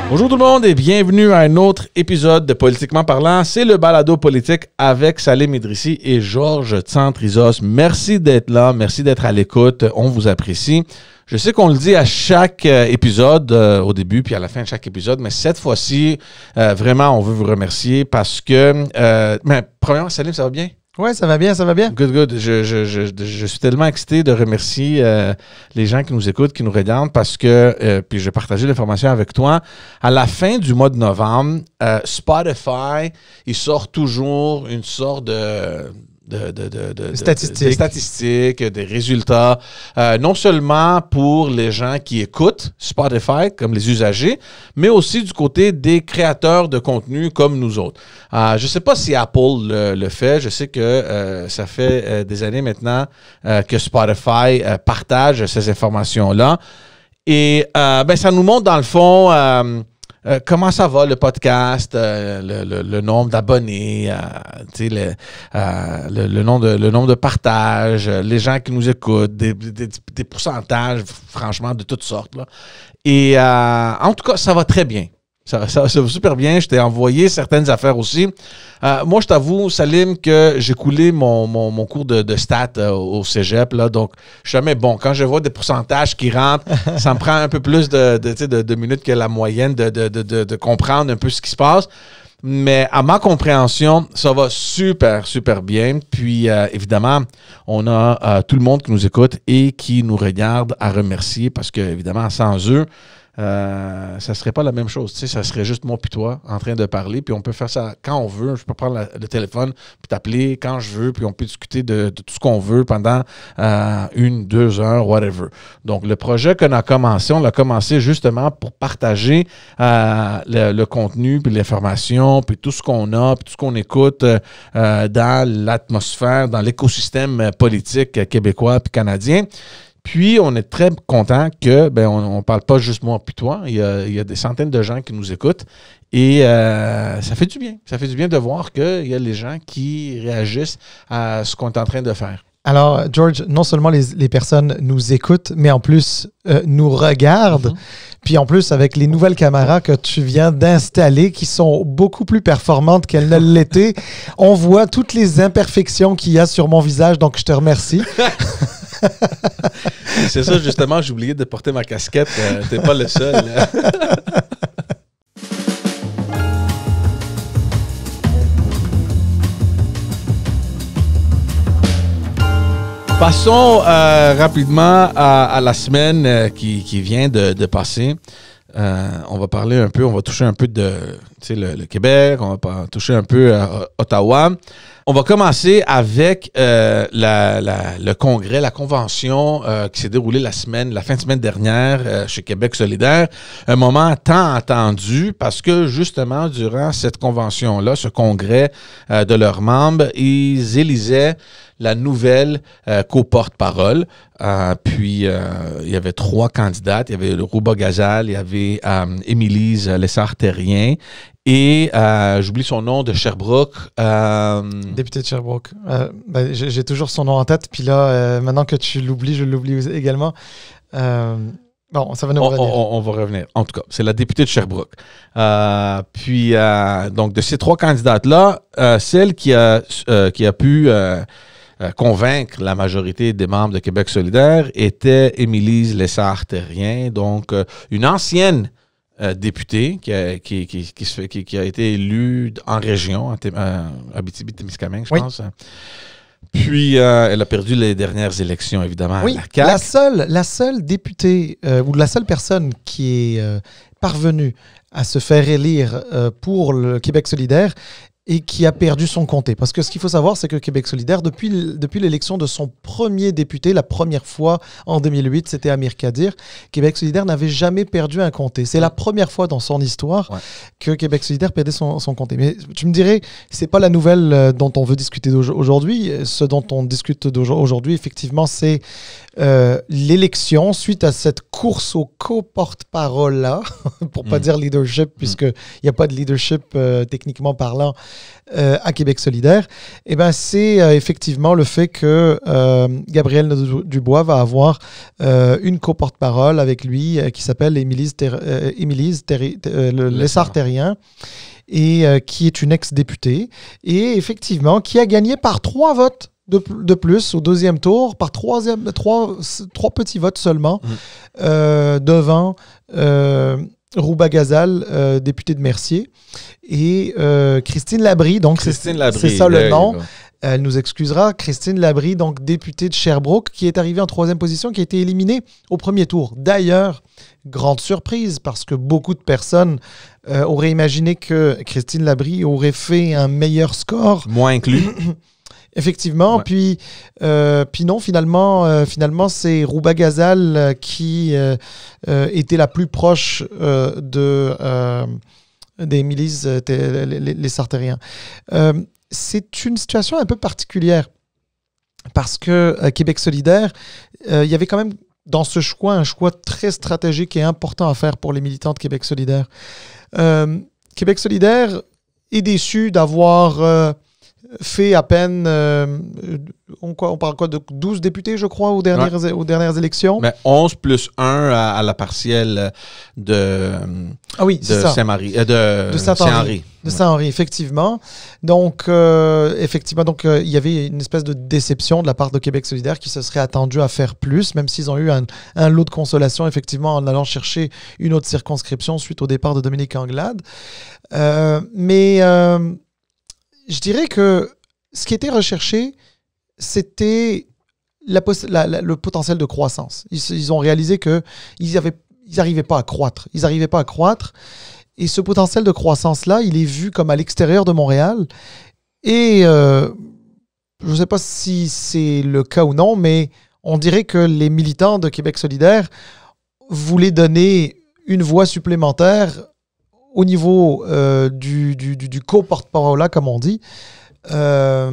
Bonjour tout le monde et bienvenue à un autre épisode de Politiquement parlant. C'est le balado politique avec Salim Idrissi et Georges Tsantrizos. Merci d'être là, merci d'être à l'écoute, on vous apprécie. Je sais qu'on le dit à chaque épisode, au début puis à la fin de chaque épisode, mais cette fois-ci, vraiment, on veut vous remercier parce que... mais premièrement, Salim, ça va bien? Ouais, ça va bien, ça va bien. Good, good. Je suis tellement excité de remercier les gens qui nous écoutent, qui nous regardent, parce que, puis je vais partager l'information avec toi, à la fin du mois de novembre, Spotify, il sort toujours une sorte de statistiques, des résultats, non seulement pour les gens qui écoutent Spotify, comme les usagers, mais aussi du côté des créateurs de contenu comme nous autres. Je ne sais pas si Apple le fait. Je sais que ça fait des années maintenant que Spotify partage ces informations-là. Et ça nous montre dans le fond... comment ça va le podcast, le nombre d'abonnés, le nombre de partages, les gens qui nous écoutent, des pourcentages, franchement, de toutes sortes, là. Et en tout cas, ça va très bien. Ça va super bien. Je t'ai envoyé certaines affaires aussi. Moi, je t'avoue, Salim, que j'ai coulé mon cours de stats au cégep. Là, donc, je suis jamais bon. Quand je vois des pourcentages qui rentrent, ça me prend un peu plus de minutes que la moyenne de comprendre un peu ce qui se passe. Mais à ma compréhension, ça va super, super bien. Puis, évidemment, on a tout le monde qui nous écoute et qui nous regarde à remercier parce que, évidemment, sans eux, ça serait pas la même chose. Tu sais, ça serait juste moi puis toi en train de parler. Puis on peut faire ça quand on veut. Je peux prendre le téléphone puis t'appeler quand je veux. Puis on peut discuter de tout ce qu'on veut pendant 1-2 heures, whatever. Donc, le projet qu'on a commencé, on l'a commencé justement pour partager le contenu puis l'information puis tout ce qu'on a puis tout ce qu'on écoute dans l'atmosphère, dans l'écosystème politique québécois puis canadien. Puis, on est très content que, on ne parle pas juste moi puis toi. Il y a des centaines de gens qui nous écoutent et ça fait du bien. Ça fait du bien de voir qu'il y a les gens qui réagissent à ce qu'on est en train de faire. Alors, George, non seulement les personnes nous écoutent, mais en plus nous regardent. Puis en plus, avec les nouvelles caméras que tu viens d'installer, qui sont beaucoup plus performantes qu'elles ne l'étaient, on voit toutes les imperfections qu'il y a sur mon visage. Donc, je te remercie. C'est ça, justement, j'ai oublié de porter ma casquette. T'es pas le seul. Passons rapidement à la semaine qui vient de passer. On va parler un peu, on va toucher un peu de le Québec, on va toucher un peu Ottawa. On va commencer avec le congrès, la convention qui s'est déroulée la fin de semaine dernière chez Québec solidaire. Un moment tant attendu parce que justement, durant cette convention-là, ce congrès de leurs membres, ils élisaient la nouvelle co-porte-parole. Puis, il y avait 3 candidates. Il y avait Rouba Gazal, il y avait Émilise Lessard-Terrien et, j'oublie son nom, de Sherbrooke. Député de Sherbrooke. J'ai toujours son nom en tête. Puis là, maintenant que tu l'oublies, je l'oublie également. Bon, ça va nous revenir. On va revenir. En tout cas, c'est la députée de Sherbrooke. Puis, donc, de ces 3 candidates-là, celle qui a pu... convaincre la majorité des membres de Québec solidaire était Émilise Lessard-Terrien, donc une ancienne députée qui a été élue en région, Abitibi-Témiscamingue, je pense. Puis, elle a perdu les dernières élections, évidemment, oui, à la CAQ. La seule députée ou la seule personne qui est parvenue à se faire élire pour le Québec solidaire et qui a perdu son comté. Parce que ce qu'il faut savoir, c'est que Québec solidaire, depuis l'élection de son premier député, la première fois en 2008, c'était Amir Kadir, Québec solidaire n'avait jamais perdu un comté. C'est la première fois dans son histoire que Québec solidaire perdait son comté. Mais tu me dirais, c'est pas la nouvelle dont on veut discuter aujourd'hui. Ce dont on discute aujourd'hui, effectivement, c'est l'élection suite à cette course au co-porte-parole-là, pour pas dire leadership, puisqu'il n'y a pas de leadership techniquement parlant à Québec solidaire, eh ben, c'est effectivement le fait que Gabriel Nadeau-Dubois va avoir une co-porte-parole avec lui qui s'appelle Émilise Lessard-Terrien, et qui est une ex-députée, et effectivement qui a gagné par 3 votes de plus au deuxième tour, par trois petits votes seulement, devant Rouba Ghazal, député de Mercier, et Christine Labrie, donc c'est ça le nom. Elle nous excusera. Christine Labrie, donc députée de Sherbrooke, qui est arrivée en 3e position, qui a été éliminée au premier tour. D'ailleurs, grande surprise, parce que beaucoup de personnes auraient imaginé que Christine Labrie aurait fait un meilleur score. Moins inclus. Effectivement, ouais. Puis non, finalement c'est Rouba Ghazal qui était la plus proche d'Émilise Lessard-Terrien. C'est une situation un peu particulière parce que Québec solidaire, il y avait quand même dans ce choix un choix très stratégique et important à faire pour les militants de Québec solidaire. Québec solidaire est déçu d'avoir fait à peine, on parle quoi, de 12 députés, je crois, aux dernières élections. Mais 11 plus 1 à la partielle de Saint-Marie, de Saint-Henri. De Saint-Henri, effectivement. Donc, il y avait une espèce de déception de la part de Québec solidaire qui se serait attendu à faire plus, même s'ils ont eu un lot de consolation, effectivement, en allant chercher une autre circonscription suite au départ de Dominique Anglade. Je dirais que ce qui était recherché, c'était le potentiel de croissance. Ils ont réalisé qu'ils n'arrivaient pas à croître. Et ce potentiel de croissance-là, il est vu comme à l'extérieur de Montréal. Et je ne sais pas si c'est le cas ou non, mais on dirait que les militants de Québec solidaire voulaient donner une voix supplémentaire au niveau du co-porte-parole, comme on dit, à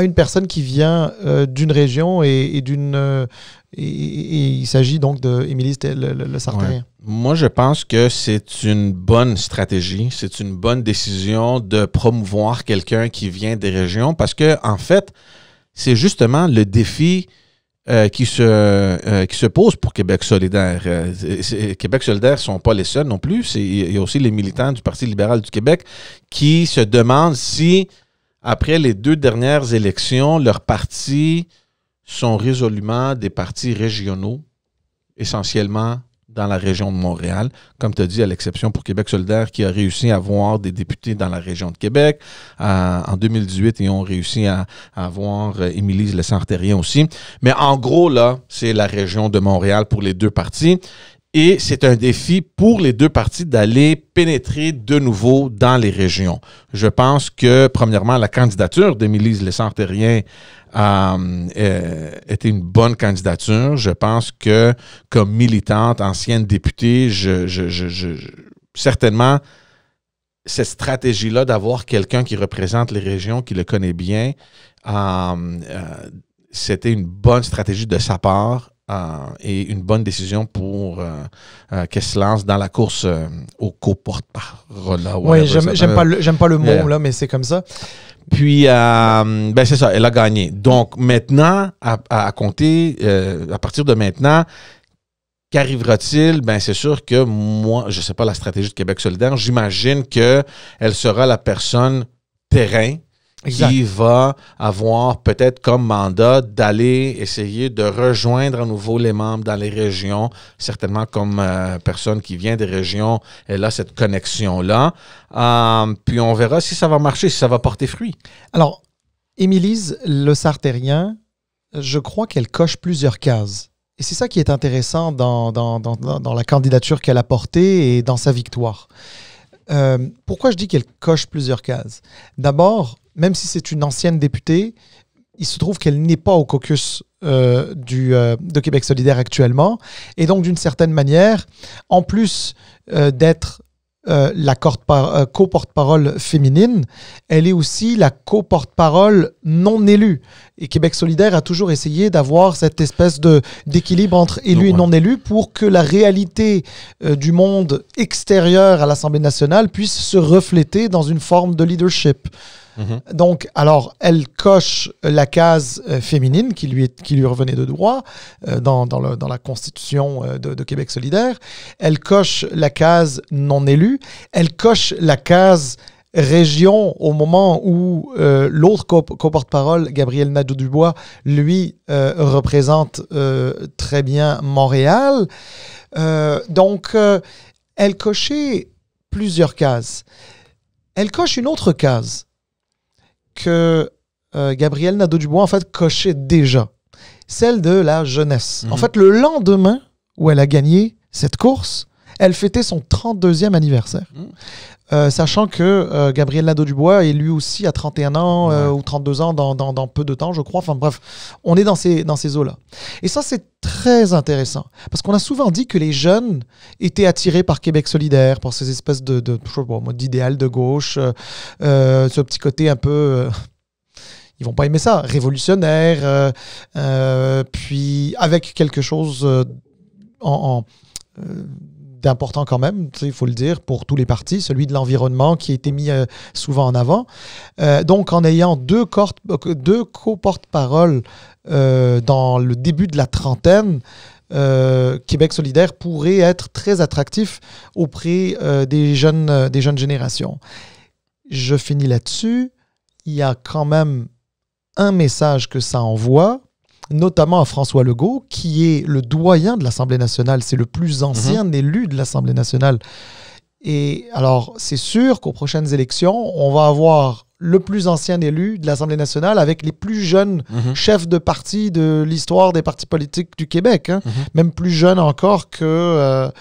une personne qui vient d'une région et il s'agit donc d'Émilise Lessard-Terrien. Ouais. Moi, je pense que c'est une bonne stratégie, c'est une bonne décision de promouvoir quelqu'un qui vient des régions parce que, en fait, c'est justement le défi qui se pose pour Québec solidaire. Québec solidaire ne sont pas les seuls non plus. Il y a aussi les militants du Parti libéral du Québec qui se demandent si, après les 2 dernières élections, leurs partis sont résolument des partis régionaux, essentiellement dans la région de Montréal, comme tu as dit, à l'exception pour Québec solidaire, qui a réussi à avoir des députés dans la région de Québec. En 2018, ils ont réussi à avoir Émilise Lessard-Terrien aussi. Mais en gros, là, c'est la région de Montréal pour les 2 partis. Et c'est un défi pour les 2 partis d'aller pénétrer de nouveau dans les régions. Je pense que, premièrement, la candidature d'Émilise Lessard-Terrien était une bonne candidature. Je pense que, comme militante, ancienne députée, certainement, cette stratégie-là d'avoir quelqu'un qui représente les régions, qui le connaît bien, c'était une bonne stratégie de sa part. Et une bonne décision pour qu'elle se lance dans la course au co-porte-parole. Oui, j'aime pas le mot, là, mais c'est comme ça. Puis, c'est ça, elle a gagné. Donc, maintenant, à compter, à partir de maintenant, qu'arrivera-t-il? C'est sûr que moi, je ne sais pas la stratégie de Québec solidaire, j'imagine qu'elle sera la personne terrain. Exact. Qui va avoir peut-être comme mandat d'aller essayer de rejoindre à nouveau les membres dans les régions. Certainement comme personne qui vient des régions, elle a cette connexion-là. Puis on verra si ça va marcher, si ça va porter fruit. Alors, Émilise Lessard-Terrien, je crois qu'elle coche plusieurs cases. Et c'est ça qui est intéressant dans la candidature qu'elle a portée et dans sa victoire. Pourquoi je dis qu'elle coche plusieurs cases? D'abord, même si c'est une ancienne députée, il se trouve qu'elle n'est pas au caucus de Québec solidaire actuellement. Et donc, d'une certaine manière, en plus d'être la co-porte-parole féminine, elle est aussi la co-porte-parole non élue. Et Québec solidaire a toujours essayé d'avoir cette espèce d'équilibre entre élus et non élus pour que la réalité du monde extérieur à l'Assemblée nationale puisse se refléter dans une forme de leadership. Donc, alors, elle coche la case féminine qui lui revenait de droit dans la constitution de Québec solidaire. Elle coche la case non élue. Elle coche la case région au moment où l'autre co-porte-parole, Gabriel Nadeau-Dubois, lui représente très bien Montréal. Donc, elle cochait plusieurs cases. Elle coche une autre case que Gabriel Nadeau-Dubois, en fait, cochait déjà. Celle de la jeunesse. En fait, le lendemain où elle a gagné cette course, elle fêtait son 32e anniversaire. Sachant que Gabriel Nadeau-Dubois est lui aussi à 31 ans ou 32 ans dans peu de temps, je crois. Enfin bref, on est dans ces eaux-là. Et ça, c'est très intéressant. Parce qu'on a souvent dit que les jeunes étaient attirés par Québec solidaire, par ces espèces d'idéal de gauche, ce petit côté un peu... ils vont pas aimer ça, révolutionnaire, puis avec quelque chose d'important quand même, il faut le dire, pour tous les partis, celui de l'environnement qui a été mis souvent en avant. Donc, en ayant deux co-porte-parole dans le début de la trentaine, Québec solidaire pourrait être très attractif auprès des jeunes générations. Je finis là-dessus. Il y a quand même un message que ça envoie, notamment à François Legault, qui est le doyen de l'Assemblée nationale. C'est le plus ancien élu de l'Assemblée nationale. Et alors, c'est sûr qu'aux prochaines élections, on va avoir le plus ancien élu de l'Assemblée nationale avec les plus jeunes chefs de parti de l'histoire des partis politiques du Québec. Même plus jeune encore qu'un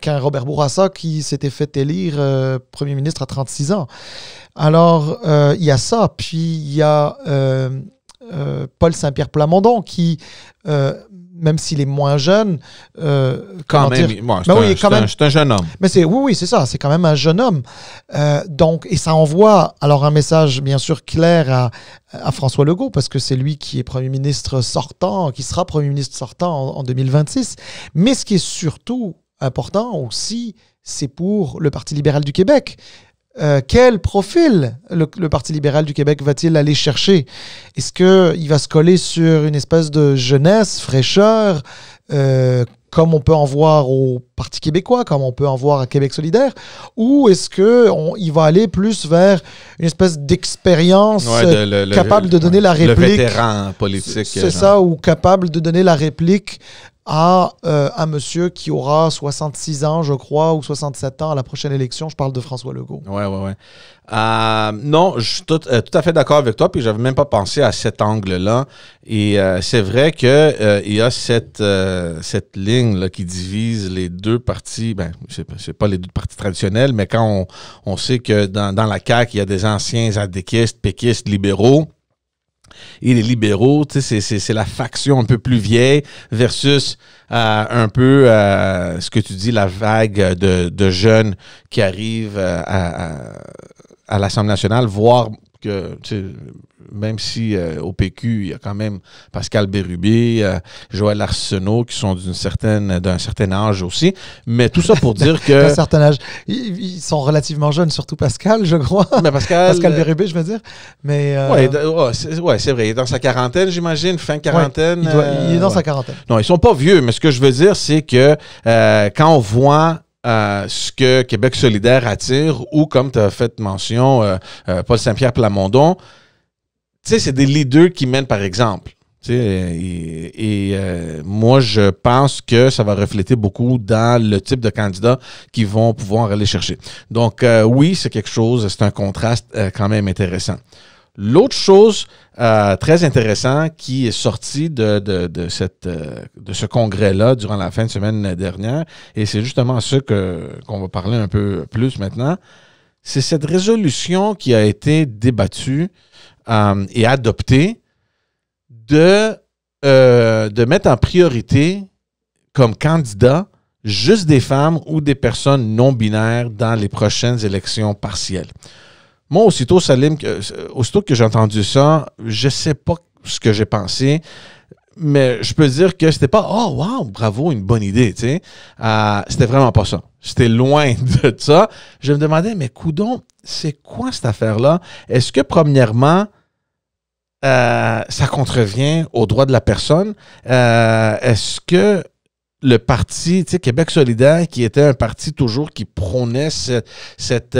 Robert Bourassa qui s'était fait élire Premier ministre à 36 ans. Alors, il y a ça. Puis, il y a... Paul Saint-Pierre Plamondon qui, même s'il est moins jeune, quand même, c'est un jeune homme. Mais oui, c'est ça, c'est quand même un jeune homme. Donc, et ça envoie alors un message bien sûr clair à François Legault, parce que c'est lui qui est Premier ministre sortant, qui sera Premier ministre sortant en 2026. Mais ce qui est surtout important aussi, c'est pour le Parti libéral du Québec. Quel profil le Parti libéral du Québec va-t-il aller chercher? Est-ce qu'il va se coller sur une espèce de jeunesse, fraîcheur, comme on peut en voir au Parti québécois, comme on peut en voir à Québec solidaire? Ou est-ce qu'il va aller plus vers une espèce d'expérience capable de donner la réplique? Le vétéran politique. C'est ça, ou capable de donner la réplique à un monsieur qui aura 66 ans, je crois, ou 67 ans à la prochaine élection. Je parle de François Legault. Oui. Non, je suis tout à fait d'accord avec toi, puis j'avais même pas pensé à cet angle-là. Et c'est vrai que il y a cette ligne là, qui divise les deux partis. Ben, c'est pas les deux partis traditionnels, mais quand on sait que dans la CAQ, il y a des anciens zadéquistes, péquistes, libéraux. Et les libéraux, c'est la faction un peu plus vieille versus un peu ce que tu dis, la vague de jeunes qui arrivent à l'Assemblée nationale, voire que, même si au PQ, il y a quand même Pascal Bérubé, Joël Arsenault qui sont d'un certain âge aussi. Mais tout ça pour dire que... D'un certain âge. Ils sont relativement jeunes, surtout Pascal, je crois. Mais Pascal Bérubé, je veux dire. Mais c'est vrai. Il est dans sa quarantaine, j'imagine, fin quarantaine. Il est dans sa quarantaine. Non, ils sont pas vieux, mais ce que je veux dire, c'est que quand on voit... ce que Québec solidaire attire, ou comme tu as fait mention, Paul Saint-Pierre Plamondon, tu sais, c'est des leaders qui mènent par exemple. Moi, je pense que ça va refléter beaucoup dans le type de candidats qui vont pouvoir aller chercher. Donc, oui, c'est quelque chose, c'est un contraste quand même intéressant. L'autre chose très intéressante qui est sortie de ce congrès-là durant la fin de semaine dernière, et c'est justement ça qu'on va parler un peu plus maintenant, c'est cette résolution qui a été débattue et adoptée de mettre en priorité comme candidat juste des femmes ou des personnes non-binaires dans les prochaines élections partielles. Moi, aussitôt que j'ai entendu ça, je sais pas ce que j'ai pensé, mais je peux dire que c'était pas « Oh, wow, bravo, une bonne idée », tu sais. C'était vraiment pas ça. C'était loin de ça. Je me demandais, mais coudonc, c'est quoi cette affaire-là? Est-ce que, premièrement, ça contrevient aux droits de la personne? Est-ce que le parti, tu sais, Québec solidaire, qui était un parti toujours qui prônait cette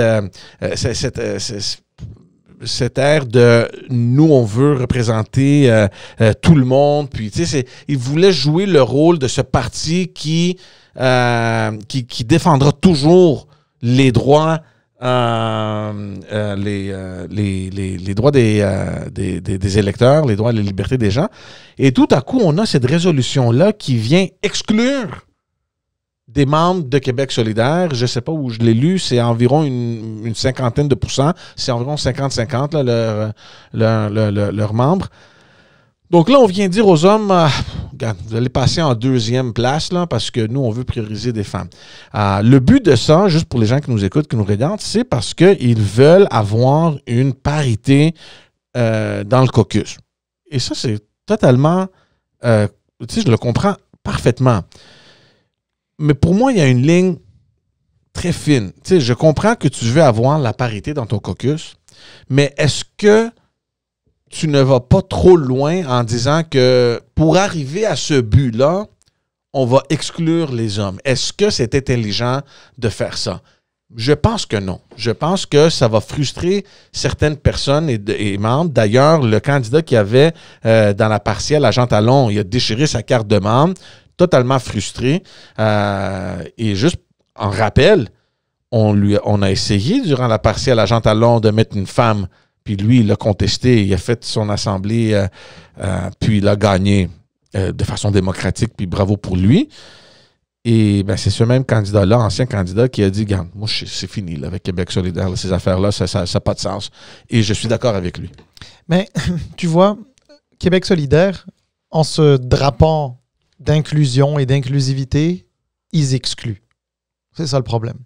air de nous, on veut représenter tout le monde. Puis, tu sais, il voulait jouer le rôle de ce parti qui défendra toujours les droits, les droits des électeurs, les droits et les libertés des gens. Et tout à coup, on a cette résolution-là qui vient exclure des membres de Québec solidaire. Je ne sais pas où je l'ai lu, c'est environ une cinquantaine de pourcents. C'est environ 50-50 leurs membres. Donc là, on vient dire aux hommes, regarde, vous allez passer en deuxième place là, parce que nous, on veut prioriser des femmes. Le but de ça, juste pour les gens qui nous écoutent, qui nous regardent, c'est parce qu'ils veulent avoir une parité dans le caucus. Et ça, c'est totalement... tu sais, je le comprends parfaitement. Mais pour moi, il y a une ligne très fine. Tu sais, je comprends que tu veux avoir la parité dans ton caucus, mais est-ce que tu ne vas pas trop loin en disant que pour arriver à ce but-là, on va exclure les hommes? Est-ce que c'est intelligent de faire ça? Je pense que non. Je pense que ça va frustrer certaines personnes et membres. D'ailleurs, le candidat qui avait dans la partielle à Jean Talon, il a déchiré sa carte de membre, totalement frustré. Et juste en rappel, on a essayé durant la partielle à Jean Talon de mettre une femme. Puis lui, il l'a contesté, il a fait son assemblée, puis il a gagné de façon démocratique, puis bravo pour lui. Et ben, c'est ce même candidat-là, ancien candidat, qui a dit, regarde, moi, c'est fini là, avec Québec solidaire, là, ces affaires-là, ça n'a pas de sens. Et je suis d'accord avec lui. Mais tu vois, Québec solidaire, en se drapant d'inclusion et d'inclusivité, ils excluent. C'est ça le problème.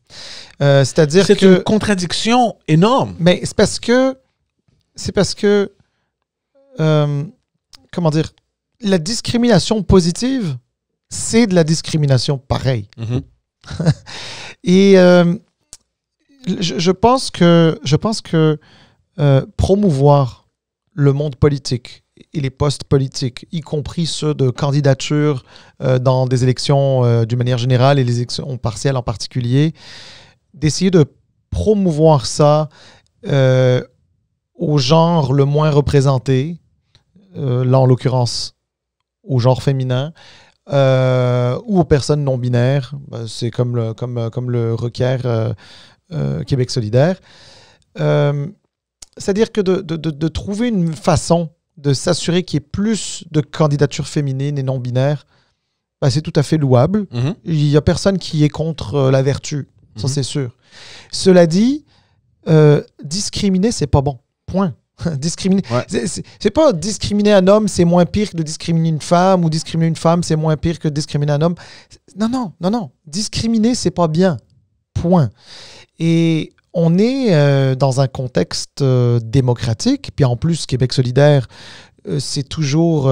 C'est-à-dire que... C'est une contradiction énorme. Mais c'est parce que, comment dire, la discrimination positive, c'est de la discrimination pareille. Mm-hmm. Et je pense que promouvoir le monde politique et les postes politiques, y compris ceux de candidature dans des élections d'une manière générale et les élections partielles en particulier, d'essayer de promouvoir ça au genre le moins représenté, là en l'occurrence au genre féminin, ou aux personnes non binaires, c'est comme le requiert Québec solidaire. C'est-à-dire que de trouver une façon de s'assurer qu'il y ait plus de candidatures féminines et non binaires, c'est tout à fait louable. Mm-hmm. Il n'y a personne qui est contre la vertu, ça c'est sûr. Cela dit, discriminer, c'est pas bon. Point. Discriminer. Ouais. C'est pas discriminer un homme, c'est moins pire que de discriminer une femme, ou discriminer une femme, c'est moins pire que de discriminer un homme. Non. Discriminer, c'est pas bien. Point. Et on est dans un contexte démocratique, puis en plus, Québec solidaire, c'est toujours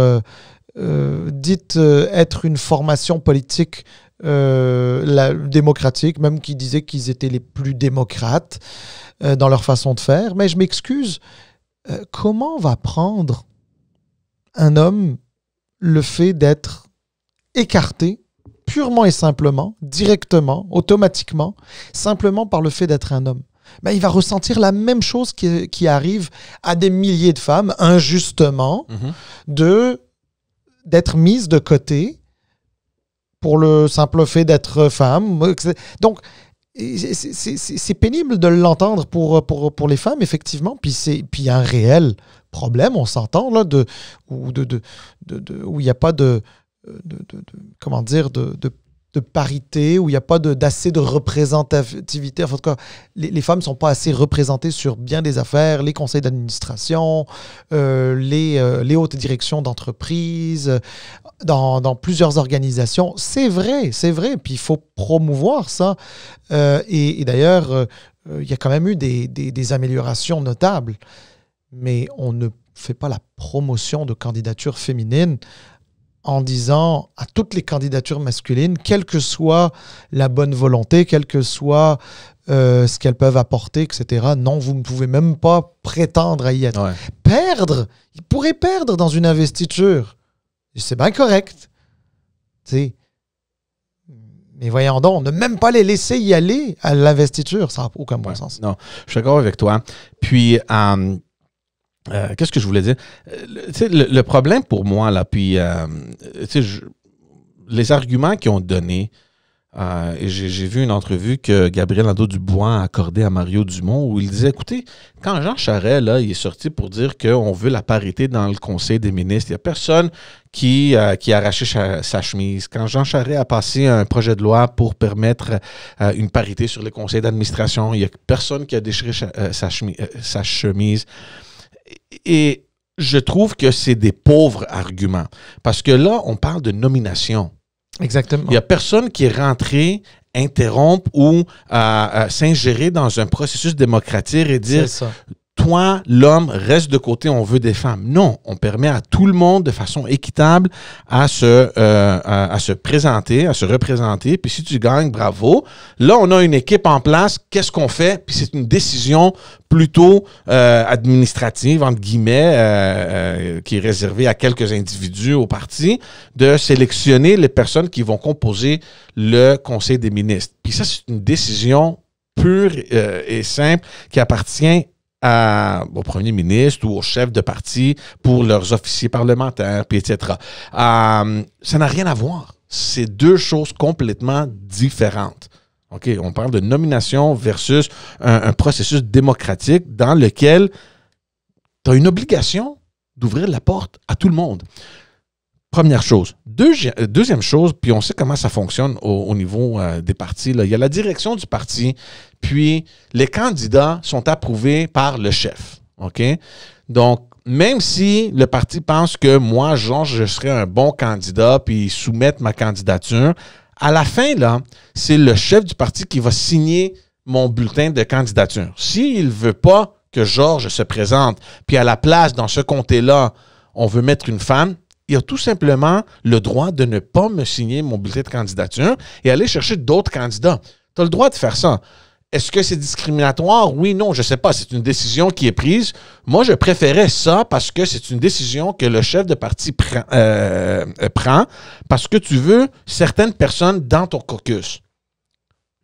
dit être une formation politique démocratique, même qui disait qu'ils étaient les plus démocrates dans leur façon de faire. Mais je m'excuse, comment va prendre un homme le fait d'être écarté purement et simplement, directement, automatiquement, simplement par le fait d'être un homme? Il va ressentir la même chose qui arrive à des milliers de femmes, injustement, d'être mises de côté pour le simple fait d'être femme. Donc, c'est pénible de l'entendre pour les femmes, effectivement. Puis il y a un réel problème, on s'entend, là, où il n'y a pas de de parité, où il n'y a pas d'assez de représentativité. Enfin, en tout cas, les femmes ne sont pas assez représentées sur bien des affaires, les conseils d'administration, les hautes directions d'entreprise, dans plusieurs organisations. C'est vrai. Puis il faut promouvoir ça. Et d'ailleurs, il y a quand même eu des améliorations notables. Mais on ne fait pas la promotion de candidatures féminines en disant à toutes les candidatures masculines, quelle que soit la bonne volonté, quel que soit ce qu'elles peuvent apporter, etc. Non, vous ne pouvez même pas prétendre à y être. Ouais. Perdre, ils pourraient perdre dans une investiture. C'est bien correct. T'sais. Mais voyons donc, ne même pas les laisser y aller à l'investiture, ça n'a aucun bon sens. Non, je suis d'accord avec toi. Puis, qu'est-ce que je voulais dire? Le problème pour moi, là, puis, les arguments qu'ils ont donnés, j'ai vu une entrevue que Gabriel Nadeau-Dubois a accordée à Mario Dumont où il disait, écoutez, quand Jean Charest, là, il est sorti pour dire qu'on veut la parité dans le Conseil des ministres, il n'y a personne qui a arraché sa chemise. Quand Jean Charest a passé un projet de loi pour permettre une parité sur les conseils d'administration, il n'y a personne qui a déchiré sa chemise. Et je trouve que c'est des pauvres arguments. Parce que là, on parle de nomination. Exactement. Il n'y a personne qui est rentré interrompre ou s'ingérer dans un processus démocratique et dire « Toi, l'homme, reste de côté, on veut des femmes. » Non, on permet à tout le monde de façon équitable à se présenter, à se représenter. Puis si tu gagnes, bravo. Là, on a une équipe en place. Qu'est-ce qu'on fait? Puis c'est une décision plutôt administrative, entre guillemets, qui est réservée à quelques individus au parti, de sélectionner les personnes qui vont composer le Conseil des ministres. Puis ça, c'est une décision pure et simple qui appartient au premier ministre ou au chef de parti pour leurs officiers parlementaires, puis etc. Ça n'a rien à voir. C'est deux choses complètement différentes. OK, on parle de nomination versus un processus démocratique dans lequel tu as une obligation d'ouvrir la porte à tout le monde. Première chose. Deuxième chose, puis on sait comment ça fonctionne au niveau des partis. Là. Il y a la direction du parti, puis les candidats sont approuvés par le chef. OK? Donc, même si le parti pense que moi, Jean, je serais un bon candidat, puis ils soumettent ma candidature, à la fin, là, c'est le chef du parti qui va signer mon bulletin de candidature. S'il ne veut pas que Georges se présente, puis à la place, dans ce comté-là, on veut mettre une femme, il a tout simplement le droit de ne pas me signer mon bulletin de candidature et aller chercher d'autres candidats. Tu as le droit de faire ça. Est-ce que c'est discriminatoire? Oui, non, je ne sais pas. C'est une décision qui est prise. Moi, je préférais ça parce que c'est une décision que le chef de parti prend parce que tu veux certaines personnes dans ton caucus.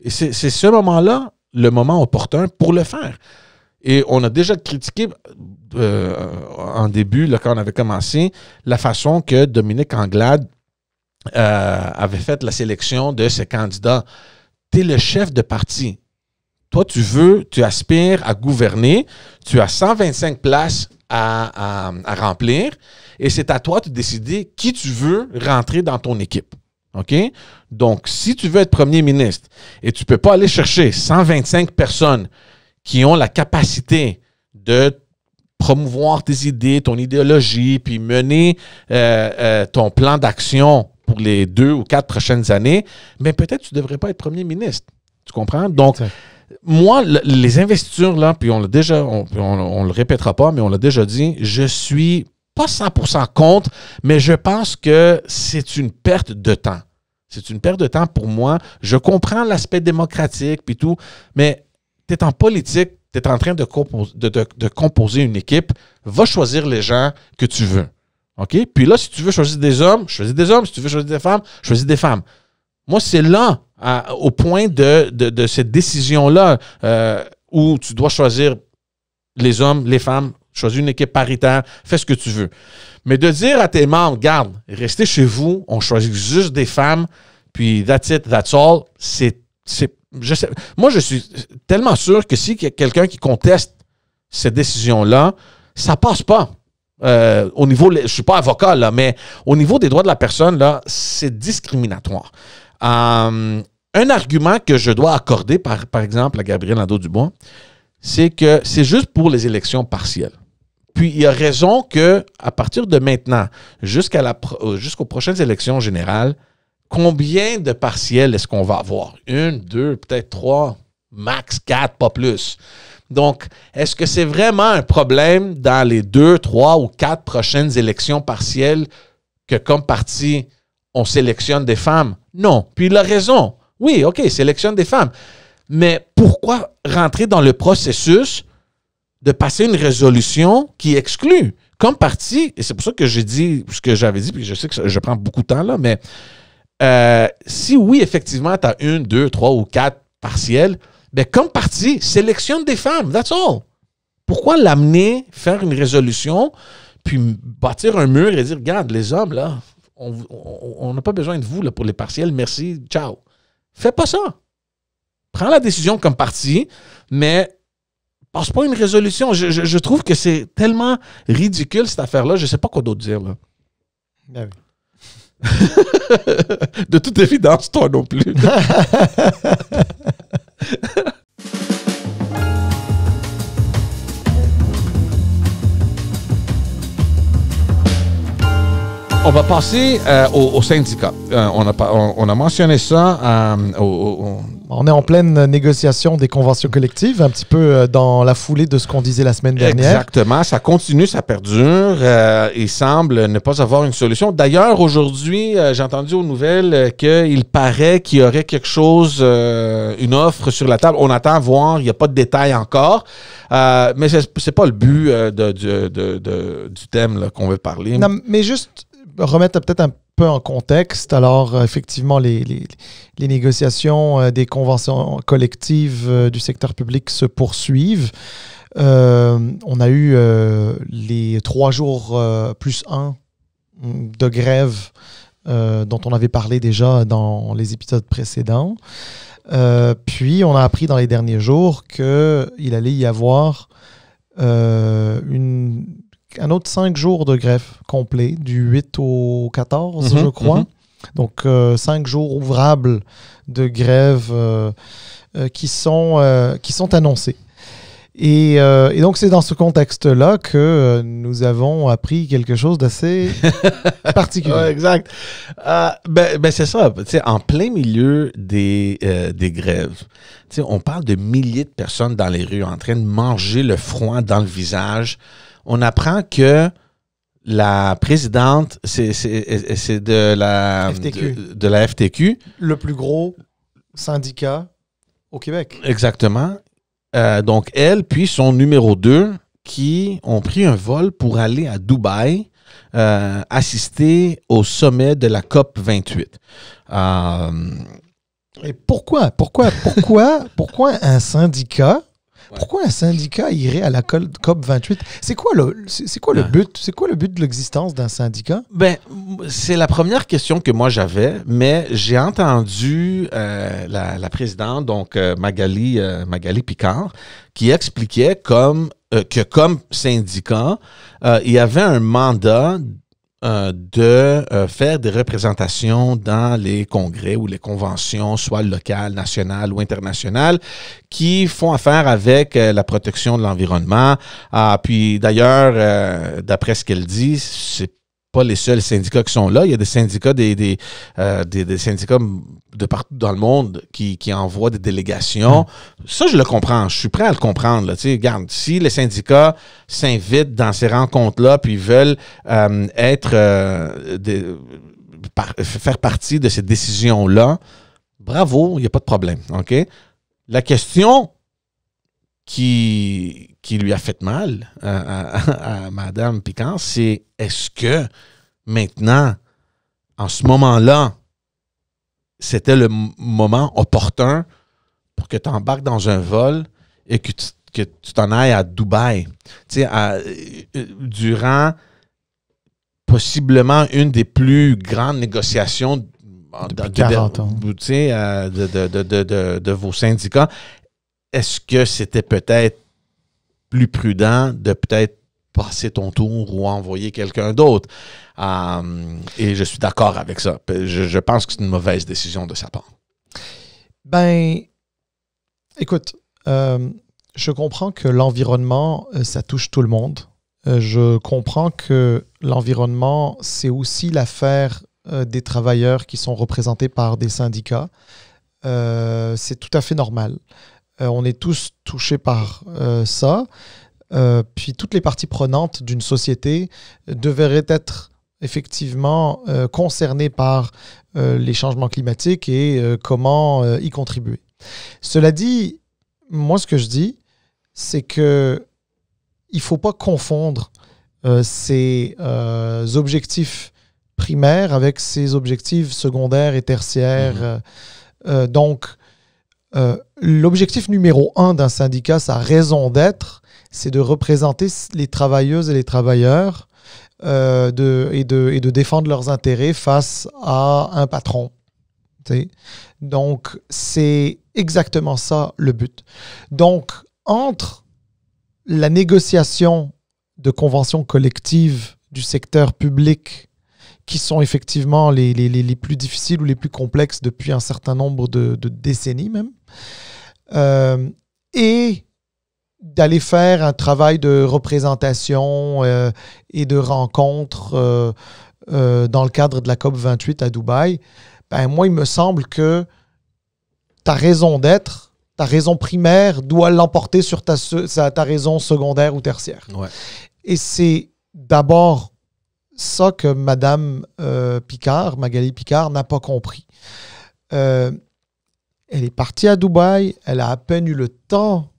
Et c'est ce moment-là, le moment opportun pour le faire. Et on a déjà critiqué en début, là, quand on avait commencé, la façon que Dominique Anglade avait fait la sélection de ses candidats. Tu es le chef de parti. Toi, tu aspires à gouverner, tu as 125 places à remplir et c'est à toi de décider qui tu veux rentrer dans ton équipe. OK? Donc, si tu veux être premier ministre et tu ne peux pas aller chercher 125 personnes qui ont la capacité de promouvoir tes idées, ton idéologie, puis mener ton plan d'action pour les 2 ou 4 prochaines années, bien peut-être tu ne devrais pas être premier ministre. Tu comprends? Donc, moi, les investitures, là, puis on l'a déjà, on le répétera pas, mais on l'a déjà dit, je suis pas 100% contre, mais je pense que c'est une perte de temps. C'est une perte de temps pour moi. Je comprends l'aspect démocratique puis tout, mais tu es en politique, tu es en train de composer une équipe, va choisir les gens que tu veux. OK? Puis là, si tu veux choisir des hommes, choisis des hommes. Si tu veux choisir des femmes, choisis des femmes. Moi, c'est là, au point de cette décision-là, où tu dois choisir les hommes, les femmes, choisir une équipe paritaire, fais ce que tu veux. Mais de dire à tes membres, garde, restez chez vous, on choisit juste des femmes, puis that's it, that's all, moi, je suis tellement sûr que s'il y a quelqu'un qui conteste cette décision-là, ça passe pas. Au niveau, je suis pas avocat, là, mais au niveau des droits de la personne, là, c'est discriminatoire. Un argument que je dois accorder, par exemple, à Gabriel Nadeau-Dubois, c'est que c'est juste pour les élections partielles. Puis, il a raison qu'à partir de maintenant, jusqu'aux prochaines élections générales, combien de partiels est-ce qu'on va avoir? 1, 2, peut-être 3, max 4, pas plus. Donc, est-ce que c'est vraiment un problème dans les 2, 3 ou 4 prochaines élections partielles que, comme parti, on sélectionne des femmes? Non. Puis, il a raison. Oui, OK, sélectionne des femmes. Mais pourquoi rentrer dans le processus de passer une résolution qui exclut? Comme parti, et c'est pour ça que j'ai dit ce que j'avais dit, puis je sais que je prends beaucoup de temps là, mais si oui, effectivement, tu as 1, 2, 3 ou 4 partiels, bien, comme parti, sélectionne des femmes, that's all. Pourquoi l'amener, faire une résolution, puis bâtir un mur et dire, regarde, les hommes, là, on n'a pas besoin de vous là, pour les partiels, merci, ciao. Fais pas ça. Prends la décision comme parti, mais passe pas une résolution. Je trouve que c'est tellement ridicule, cette affaire-là. Je sais pas quoi d'autre dire, là. Ben oui. De toute évidence, toi non plus. On va passer au syndicat. On a mentionné ça On est en pleine négociation des conventions collectives, un petit peu dans la foulée de ce qu'on disait la semaine dernière. Exactement. Ça continue, ça perdure. Il semble ne pas avoir une solution. D'ailleurs, aujourd'hui, j'ai entendu aux nouvelles qu'il paraît qu'il y aurait quelque chose, une offre sur la table. On attend à voir. Il n'y a pas de détails encore. Mais c'est pas le but du thème là, qu'on veut parler. Non, mais juste remettre peut-être un peu en contexte. Alors, effectivement, les négociations des conventions collectives du secteur public se poursuivent. On a eu les 3 jours plus 1 de grève dont on avait parlé déjà dans les épisodes précédents. Puis, on a appris dans les derniers jours qu'il allait y avoir un autre 5 jours de grève complet, du 8 au 14, je crois. Donc, 5 jours ouvrables de grève qui sont annoncés. Et donc, c'est dans ce contexte-là que nous avons appris quelque chose d'assez particulier. Ouais, exact. C'est ça. En plein milieu des grèves, on parle de milliers de personnes dans les rues en train de manger le froid dans le visage. On apprend que la présidente, c'est de la FTQ. De la FTQ. Le plus gros syndicat au Québec. Exactement. Donc, elle, puis son numéro 2, qui ont pris un vol pour aller à Dubaï assister au sommet de la COP 28. Et pourquoi un syndicat? Pourquoi un syndicat irait à la COP 28? C'est quoi le but? C'est quoi le but de l'existence d'un syndicat? Ben, c'est la première question que moi j'avais, mais j'ai entendu la présidente, donc Magali Picard, qui expliquait que comme syndicat, il y avait un mandat de faire des représentations dans les congrès ou les conventions, soit locales, nationales ou internationales, qui font affaire avec la protection de l'environnement. Puis d'ailleurs, d'après ce qu'elle dit, c'est pas les seuls syndicats qui sont là. Il y a des syndicats, des syndicats de partout dans le monde qui envoient des délégations. Ça, je le comprends. Je suis prêt à le comprendre. Là. Regarde, si les syndicats s'invitent dans ces rencontres-là puis veulent faire partie de ces décisions-là, bravo, il n'y a pas de problème. OK? La question qui lui a fait mal à Mme Picard, c'est est-ce que maintenant, en ce moment-là, c'était le moment opportun pour que tu embarques dans un vol et que tu t'en ailles à Dubaï, durant possiblement une des plus grandes négociations de vos syndicats. Est-ce que c'était peut-être plus prudent de peut-être passer ton tour ou envoyer quelqu'un d'autre. Et je suis d'accord avec ça. Je pense que c'est une mauvaise décision de sa part. Ben, écoute, je comprends que l'environnement, ça touche tout le monde. Je comprends que l'environnement, c'est aussi l'affaire des travailleurs qui sont représentés par des syndicats. C'est tout à fait normal. On est tous touchés par ça. Puis toutes les parties prenantes d'une société devraient être effectivement concernées par les changements climatiques et comment y contribuer. Cela dit, moi ce que je dis, c'est que il ne faut pas confondre ces objectifs primaires avec ces objectifs secondaires et tertiaires. Donc, l'objectif numéro 1 d'un syndicat, sa raison d'être, c'est de représenter les travailleuses et les travailleurs et de défendre leurs intérêts face à un patron. T'sais? Donc, c'est exactement ça le but. Donc, entre la négociation de conventions collectives du secteur public, qui sont effectivement les plus difficiles ou les plus complexes depuis un certain nombre de décennies même, et d'aller faire un travail de représentation et de rencontre dans le cadre de la COP28 à Dubaï, ben moi, il me semble que ta raison d'être, ta raison primaire doit l'emporter sur ta raison secondaire ou tertiaire. Ouais. Et c'est d'abord ça que Madame Picard, Magali Picard, n'a pas compris. Elle est partie à Dubaï, elle a à peine eu le temps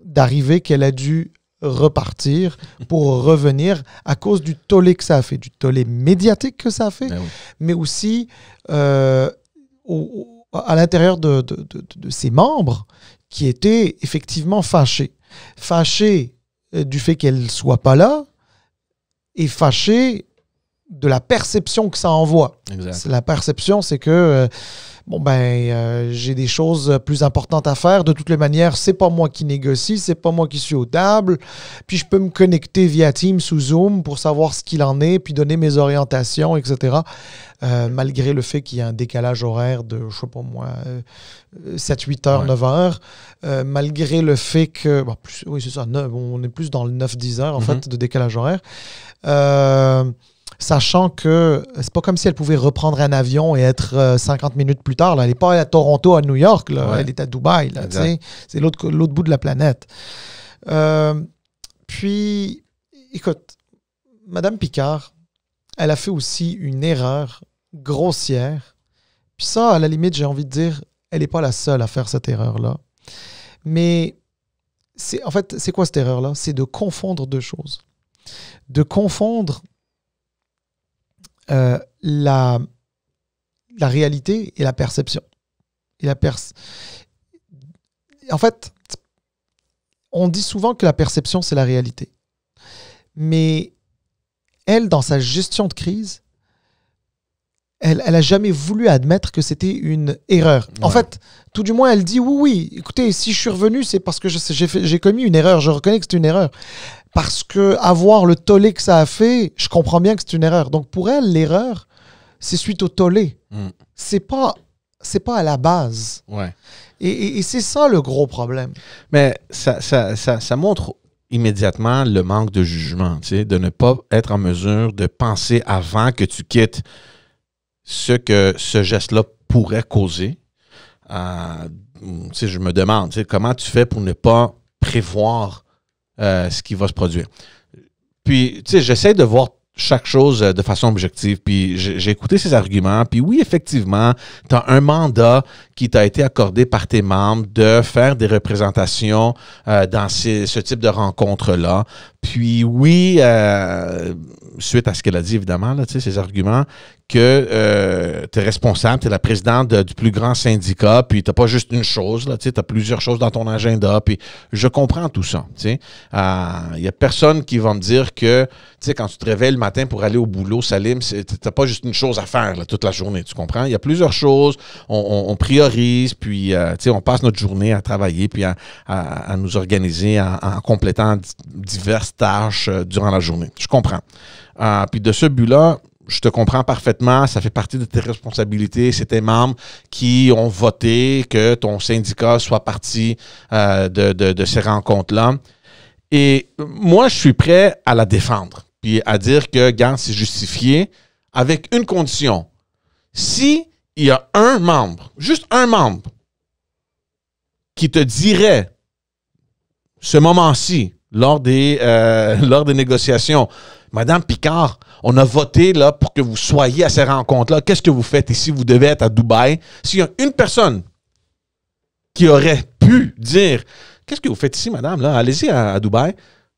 d'arriver qu'elle a dû repartir pour revenir à cause du tollé que ça a fait, du tollé médiatique que ça a fait, oui. Mais aussi à l'intérieur de ses membres qui étaient effectivement fâchés. Fâchés du fait qu'elle ne soit pas là et fâchés de la perception que ça envoie. Exact. La perception, c'est que j'ai des choses plus importantes à faire. De toutes les manières, c'est pas moi qui négocie, c'est pas moi qui suis aux tables. Puis je peux me connecter via Teams ou Zoom pour savoir ce qu'il en est, puis donner mes orientations, etc. Malgré le fait qu'il y a un décalage horaire de, je sais pas moi, 7-8 heures, ouais. 9 heures. Malgré le fait que... Bon, oui, c'est ça, on est plus dans le 9-10 heures, en fait, de décalage horaire. Sachant que c'est pas comme si elle pouvait reprendre un avion et être 50 minutes plus tard. Là. Elle n'est pas à Toronto, à New York. Là. Ouais. Elle est à Dubaï. Là, c'est l'autre bout de la planète. Puis, écoute, Madame Picard, elle a fait aussi une erreur grossière. Puis ça, à la limite, j'ai envie de dire, elle n'est pas la seule à faire cette erreur-là. Mais, en fait, c'est quoi cette erreur-là? C'est de confondre deux choses. De confondre la réalité et la perception. En fait, on dit souvent que la perception, c'est la réalité. Mais elle, dans sa gestion de crise, elle n'a jamais voulu admettre que c'était une erreur. Ouais. En fait, tout du moins, elle dit oui, écoutez, si je suis revenu, c'est parce que j'ai commis une erreur. Je reconnais que c'est une erreur. Parce que avoir le tollé que ça a fait, je comprends bien que c'est une erreur. Donc pour elle, l'erreur, c'est suite au tollé. C'est pas à la base. Ouais. Et c'est ça le gros problème. Mais ça montre immédiatement le manque de jugement, tu sais, de ne pas être en mesure de penser avant que tu quittes ce que ce geste-là pourrait causer. Tu sais, je me demande, tu sais, comment tu fais pour ne pas prévoir ce qui va se produire. Puis, tu sais, j'essaie de voir chaque chose de façon objective. Puis, j'ai écouté ces arguments. Puis oui, effectivement, tu as un mandat qui t'a été accordé par tes membres de faire des représentations dans ce type de rencontres-là. Puis oui, suite à ce qu'elle a dit, évidemment, là, tu sais, ces arguments, que tu es responsable, tu es la présidente du plus grand syndicat, puis tu n'as pas juste une chose, tu as plusieurs choses dans ton agenda, puis je comprends tout ça. Il n'y a personne qui va me dire que quand tu te réveilles le matin pour aller au boulot, Salim, tu n'as pas juste une chose à faire là, toute la journée, tu comprends? Il y a plusieurs choses, on priorise, puis on passe notre journée à travailler, puis à nous organiser en complétant diverses tâches durant la journée. Je comprends. Puis de ce but-là, je te comprends parfaitement, ça fait partie de tes responsabilités. C'est tes membres qui ont voté que ton syndicat soit partie de ces rencontres-là. Et moi, je suis prêt à la défendre, puis à dire que, regarde, c'est justifié, avec une condition. Si il y a un membre, juste un membre, qui te dirait, ce moment-ci, lors des négociations, Madame Picard, on a voté là, pour que vous soyez à ces rencontres-là. Qu'est-ce que vous faites ici? Vous devez être à Dubaï. S'il y a une personne qui aurait pu dire « Qu'est-ce que vous faites ici, madame? Là, allez-y à Dubaï. »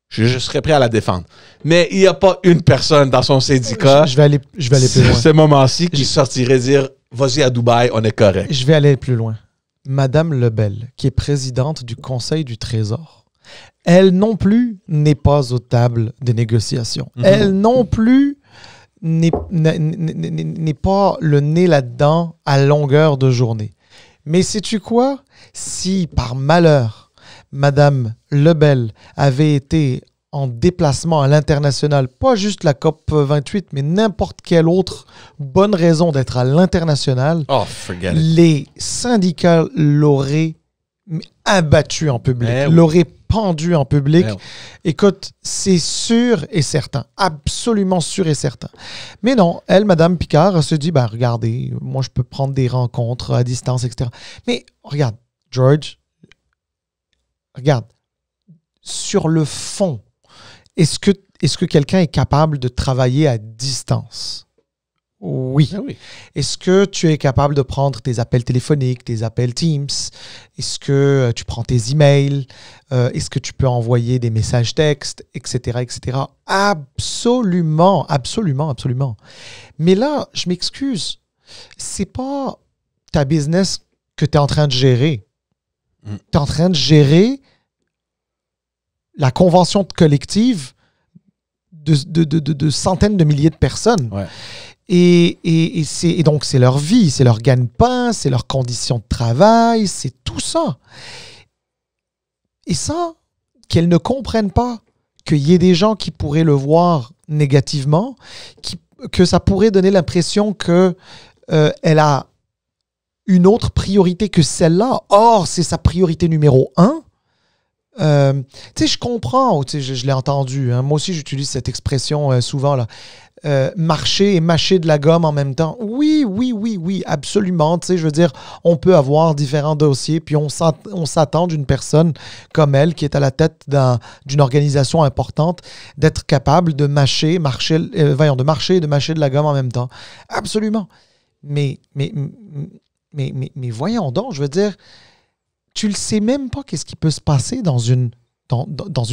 Je serais prêt à la défendre. Mais il n'y a pas une personne dans son syndicat je vais aller plus loin. ce moment-ci qui sortirait dire « Vas-y à Dubaï, on est correct. » Je vais aller plus loin. Madame Lebel, qui est présidente du Conseil du Trésor, elle non plus n'est pas aux tables de négociation. Elle non plus n'est pas le nez là-dedans à longueur de journée. Mais sais-tu quoi? Si par malheur, Madame Lebel avait été en déplacement à l'international, pas juste la COP 28, mais n'importe quelle autre bonne raison d'être à l'international, les syndicats l'auraient abattu en public, l'auraient pendu en public. Écoute, c'est sûr et certain, absolument sûr et certain. Mais non, elle, Madame Picard, se dit, ben regardez, moi je peux prendre des rencontres à distance, etc. Mais regarde, George, regarde, sur le fond, est-ce que quelqu'un est capable de travailler à distance? Oui. Ah oui. Est-ce que tu es capable de prendre tes appels téléphoniques, tes appels Teams? Est-ce que tu prends tes emails? Est-ce que tu peux envoyer des messages textes, etc., etc.? Absolument, absolument, absolument. Mais là, je m'excuse, c'est pas ta business que tu es en train de gérer. Tu es en train de gérer la convention collective de centaines de milliers de personnes. Ouais. Et donc, c'est leur vie, c'est leur gagne-pain, c'est leurs conditions de travail, c'est tout ça. Et ça, qu'elles ne comprennent pas qu'il y ait des gens qui pourraient le voir négativement, que ça pourrait donner l'impression qu'elle a une autre priorité que celle-là. Or, c'est sa priorité numéro 1. Tu sais, je comprends, je l'ai entendu. Hein, moi aussi, j'utilise cette expression souvent, là. Marcher et mâcher de la gomme en même temps. Oui, oui, oui, oui, absolument. Tu sais, je veux dire, on peut avoir différents dossiers, puis on s'attend d'une personne comme elle, qui est à la tête d'une organisation importante, d'être capable de marcher et de mâcher de la gomme en même temps. Absolument. Mais voyons donc, je veux dire, tu le sais même pas qu'est-ce qui peut se passer dans une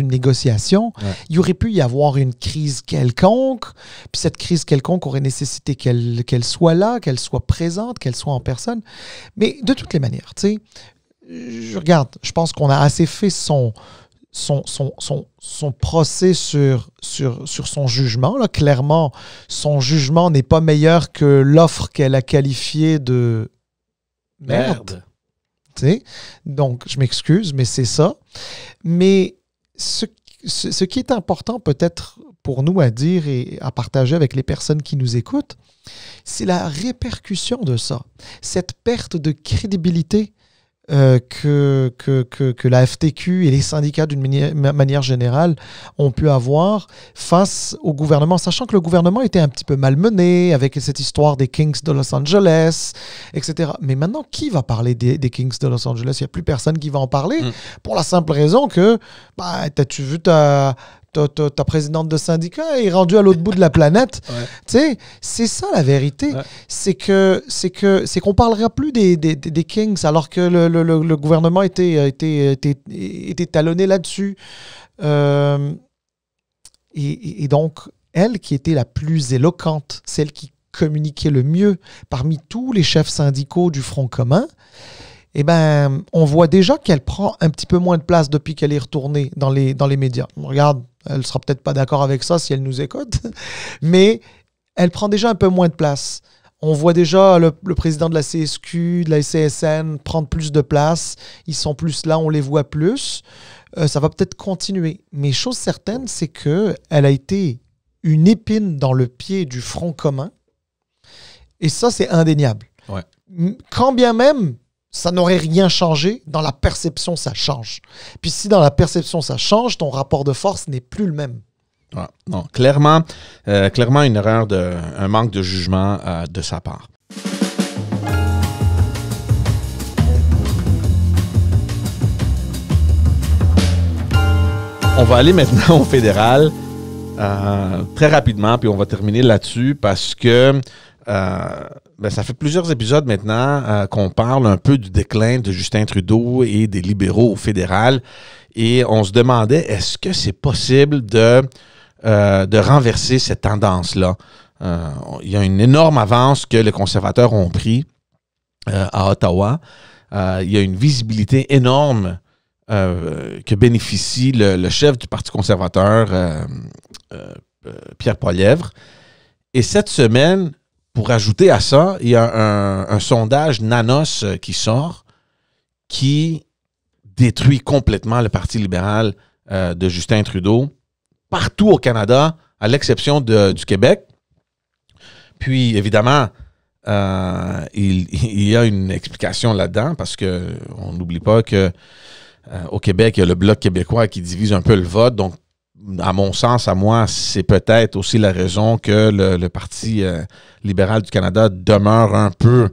négociation. Ouais. Il aurait pu y avoir une crise quelconque, puis cette crise quelconque aurait nécessité qu'elle soit là, qu'elle soit présente, qu'elle soit en personne. Mais de toutes les manières, tu sais, je pense qu'on a assez fait son procès sur son jugement. Là. Clairement, son jugement n'est pas meilleur que l'offre qu'elle a qualifiée de merde. Donc, je m'excuse, mais c'est ça. Mais ce qui est important peut-être pour nous à dire et à partager avec les personnes qui nous écoutent, c'est la répercussion de ça. Cette perte de crédibilité que la FTQ et les syndicats d'une manière générale ont pu avoir face au gouvernement, sachant que le gouvernement était un petit peu malmené avec cette histoire des Kings de Los Angeles, etc. Mais maintenant, qui va parler des Kings de Los Angeles? Il n'y a plus personne qui va en parler pour la simple raison que, t'as-tu vu ta présidente de syndicat est rendue à l'autre bout de la planète. Ouais. Tu sais, c'est ça la vérité. Ouais. C'est qu'on parlera plus des Kings alors que le gouvernement était talonné là-dessus. Et donc, elle qui était la plus éloquente, celle qui communiquer le mieux parmi tous les chefs syndicaux du Front commun, eh ben, on voit déjà qu'elle prend un petit peu moins de place depuis qu'elle est retournée dans les médias. Regarde, elle sera peut-être pas d'accord avec ça si elle nous écoute, mais elle prend déjà un peu moins de place. On voit déjà le président de la CSQ, de la CSN prendre plus de place. Ils sont plus là, on les voit plus. Ça va peut-être continuer. Mais chose certaine, c'est qu'elle a été une épine dans le pied du Front commun. Et ça, c'est indéniable. Ouais. Quand bien même, ça n'aurait rien changé, dans la perception, ça change. Puis si dans la perception, ça change, ton rapport de force n'est plus le même. Ouais, non, clairement une erreur, un manque de jugement de sa part. On va aller maintenant au fédéral très rapidement, puis on va terminer là-dessus parce que ça fait plusieurs épisodes maintenant qu'on parle un peu du déclin de Justin Trudeau et des libéraux au fédéral. Et on se demandait, est-ce que c'est possible de renverser cette tendance-là? Il y a une énorme avance que les conservateurs ont pris à Ottawa. Il y a une visibilité énorme que bénéficie le chef du Parti conservateur, Pierre Poilievre. Et cette semaine, pour ajouter à ça, il y a un sondage Nanos qui sort qui détruit complètement le Parti libéral de Justin Trudeau partout au Canada, à l'exception du Québec. Puis, évidemment, il y a une explication là-dedans parce qu'on n'oublie pas qu'au Québec, il y a le Bloc québécois qui divise un peu le vote. Donc, à mon sens, à moi, c'est peut-être aussi la raison que le Parti libéral du Canada demeure un peu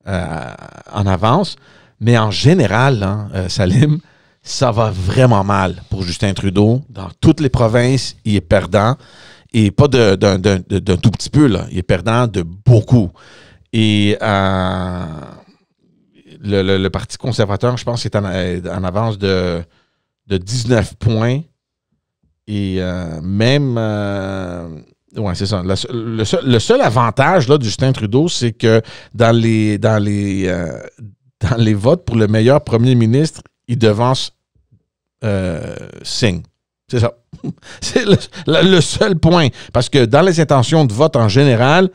en avance. Mais en général, Salim, ça va vraiment mal pour Justin Trudeau. Dans toutes les provinces, il est perdant. Et pas d'un tout petit peu, là. Il est perdant de beaucoup. Et le Parti conservateur, je pense, est en avance de 19 points. Et même... ouais, c'est ça. Le seul avantage là, de Justin Trudeau, c'est que dans les votes pour le meilleur premier ministre, il devance Singh. C'est ça. C'est le seul point. Parce que dans les intentions de vote en général,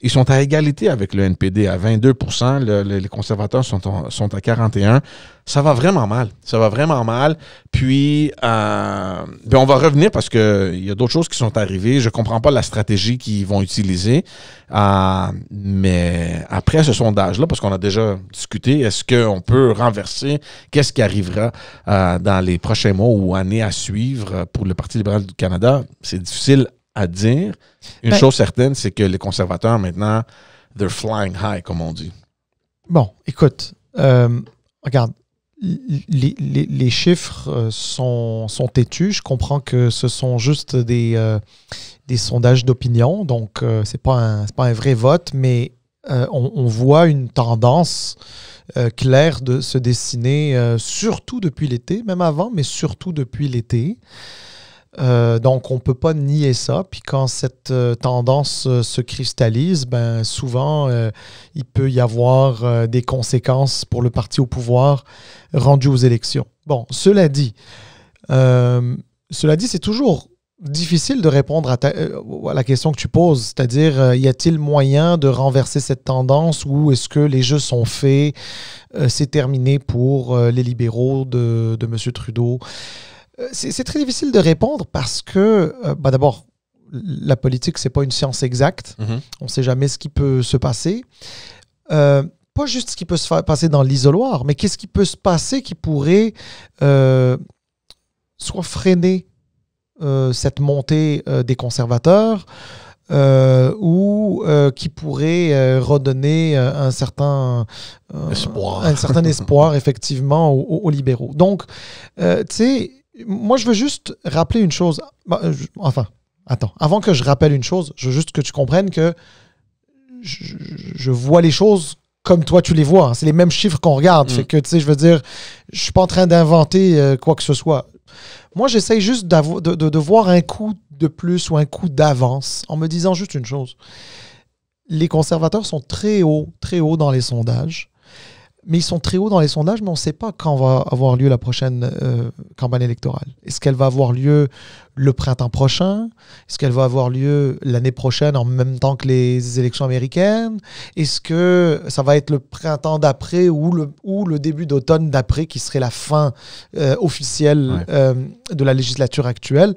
ils sont à égalité avec le NPD à 22%. Les conservateurs sont à 41%. Ça va vraiment mal. Ça va vraiment mal. Puis, on va revenir parce qu'il y a d'autres choses qui sont arrivées. Je ne comprends pas la stratégie qu'ils vont utiliser. Mais après ce sondage-là, parce qu'on a déjà discuté, est-ce qu'on peut renverser? Qu'est-ce qui arrivera dans les prochains mois ou années à suivre pour le Parti libéral du Canada? C'est difficile à dire. Une chose certaine, c'est que les conservateurs, maintenant, they're flying high, comme on dit. Bon, écoute, regarde, les chiffres sont têtus. Je comprends que ce sont juste des sondages d'opinion, donc c'est pas un vrai vote, mais on voit une tendance claire de se dessiner, surtout depuis l'été, même avant, mais surtout depuis l'été. Donc, on ne peut pas nier ça. Puis quand cette tendance se cristallise, ben, souvent, il peut y avoir des conséquences pour le parti au pouvoir rendu aux élections. Bon, cela dit, c'est toujours difficile de répondre à la question que tu poses, c'est-à-dire, y a-t-il moyen de renverser cette tendance ou est-ce que les jeux sont faits, c'est terminé pour les libéraux de M. Trudeau? C'est très difficile de répondre parce que, d'abord, la politique, c'est pas une science exacte. Mm-hmm. On ne sait jamais ce qui peut se passer. Pas juste ce qui peut se passer dans l'isoloir, mais qu'est-ce qui peut se passer qui pourrait soit freiner cette montée des conservateurs ou qui pourrait redonner un certain espoir, effectivement, aux libéraux. Donc, tu sais, moi, je veux juste rappeler une chose. Attends. Avant que je rappelle une chose, je veux juste que tu comprennes que je vois les choses comme toi, tu les vois. Hein. C'est les mêmes chiffres qu'on regarde. Fait que, tu sais, je veux dire, je suis pas en train d'inventer quoi que ce soit. Moi, j'essaye juste de voir un coup de plus ou un coup d'avance en me disant juste une chose. les conservateurs sont très haut dans les sondages. Mais ils sont très hauts dans les sondages, mais on ne sait pas quand va avoir lieu la prochaine campagne électorale. Est-ce qu'elle va avoir lieu le printemps prochain? Est-ce qu'elle va avoir lieu l'année prochaine en même temps que les élections américaines? Est-ce que ça va être le printemps d'après ou le début d'automne d'après qui serait la fin officielle de la législature actuelle?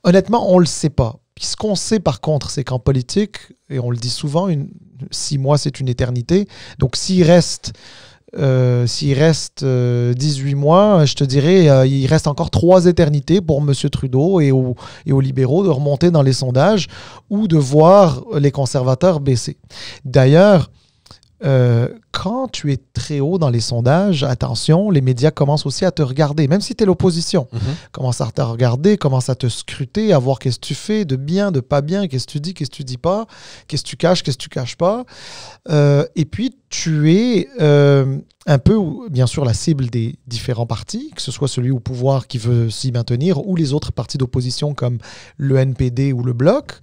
Honnêtement, on ne le sait pas. Puis ce qu'on sait par contre, c'est qu'en politique, et on le dit souvent, 6 mois c'est une éternité. Donc s'il reste 18 mois, je te dirais, il reste encore 3 éternités pour M. Trudeau et aux libéraux de remonter dans les sondages ou de voir les conservateurs baisser. D'ailleurs, quand tu es très haut dans les sondages, attention, les médias commencent aussi à te regarder, même si tu es l'opposition. Commencent à te regarder, commencent à te scruter, à voir qu'est-ce que tu fais, de bien, de pas bien, qu'est-ce que tu dis, qu'est-ce que tu dis pas, qu'est-ce que tu caches, qu'est-ce que tu caches pas. Et puis, tu es un peu, bien sûr, la cible des différents partis, que ce soit celui au pouvoir qui veut s'y maintenir ou les autres partis d'opposition comme le NPD ou le Bloc.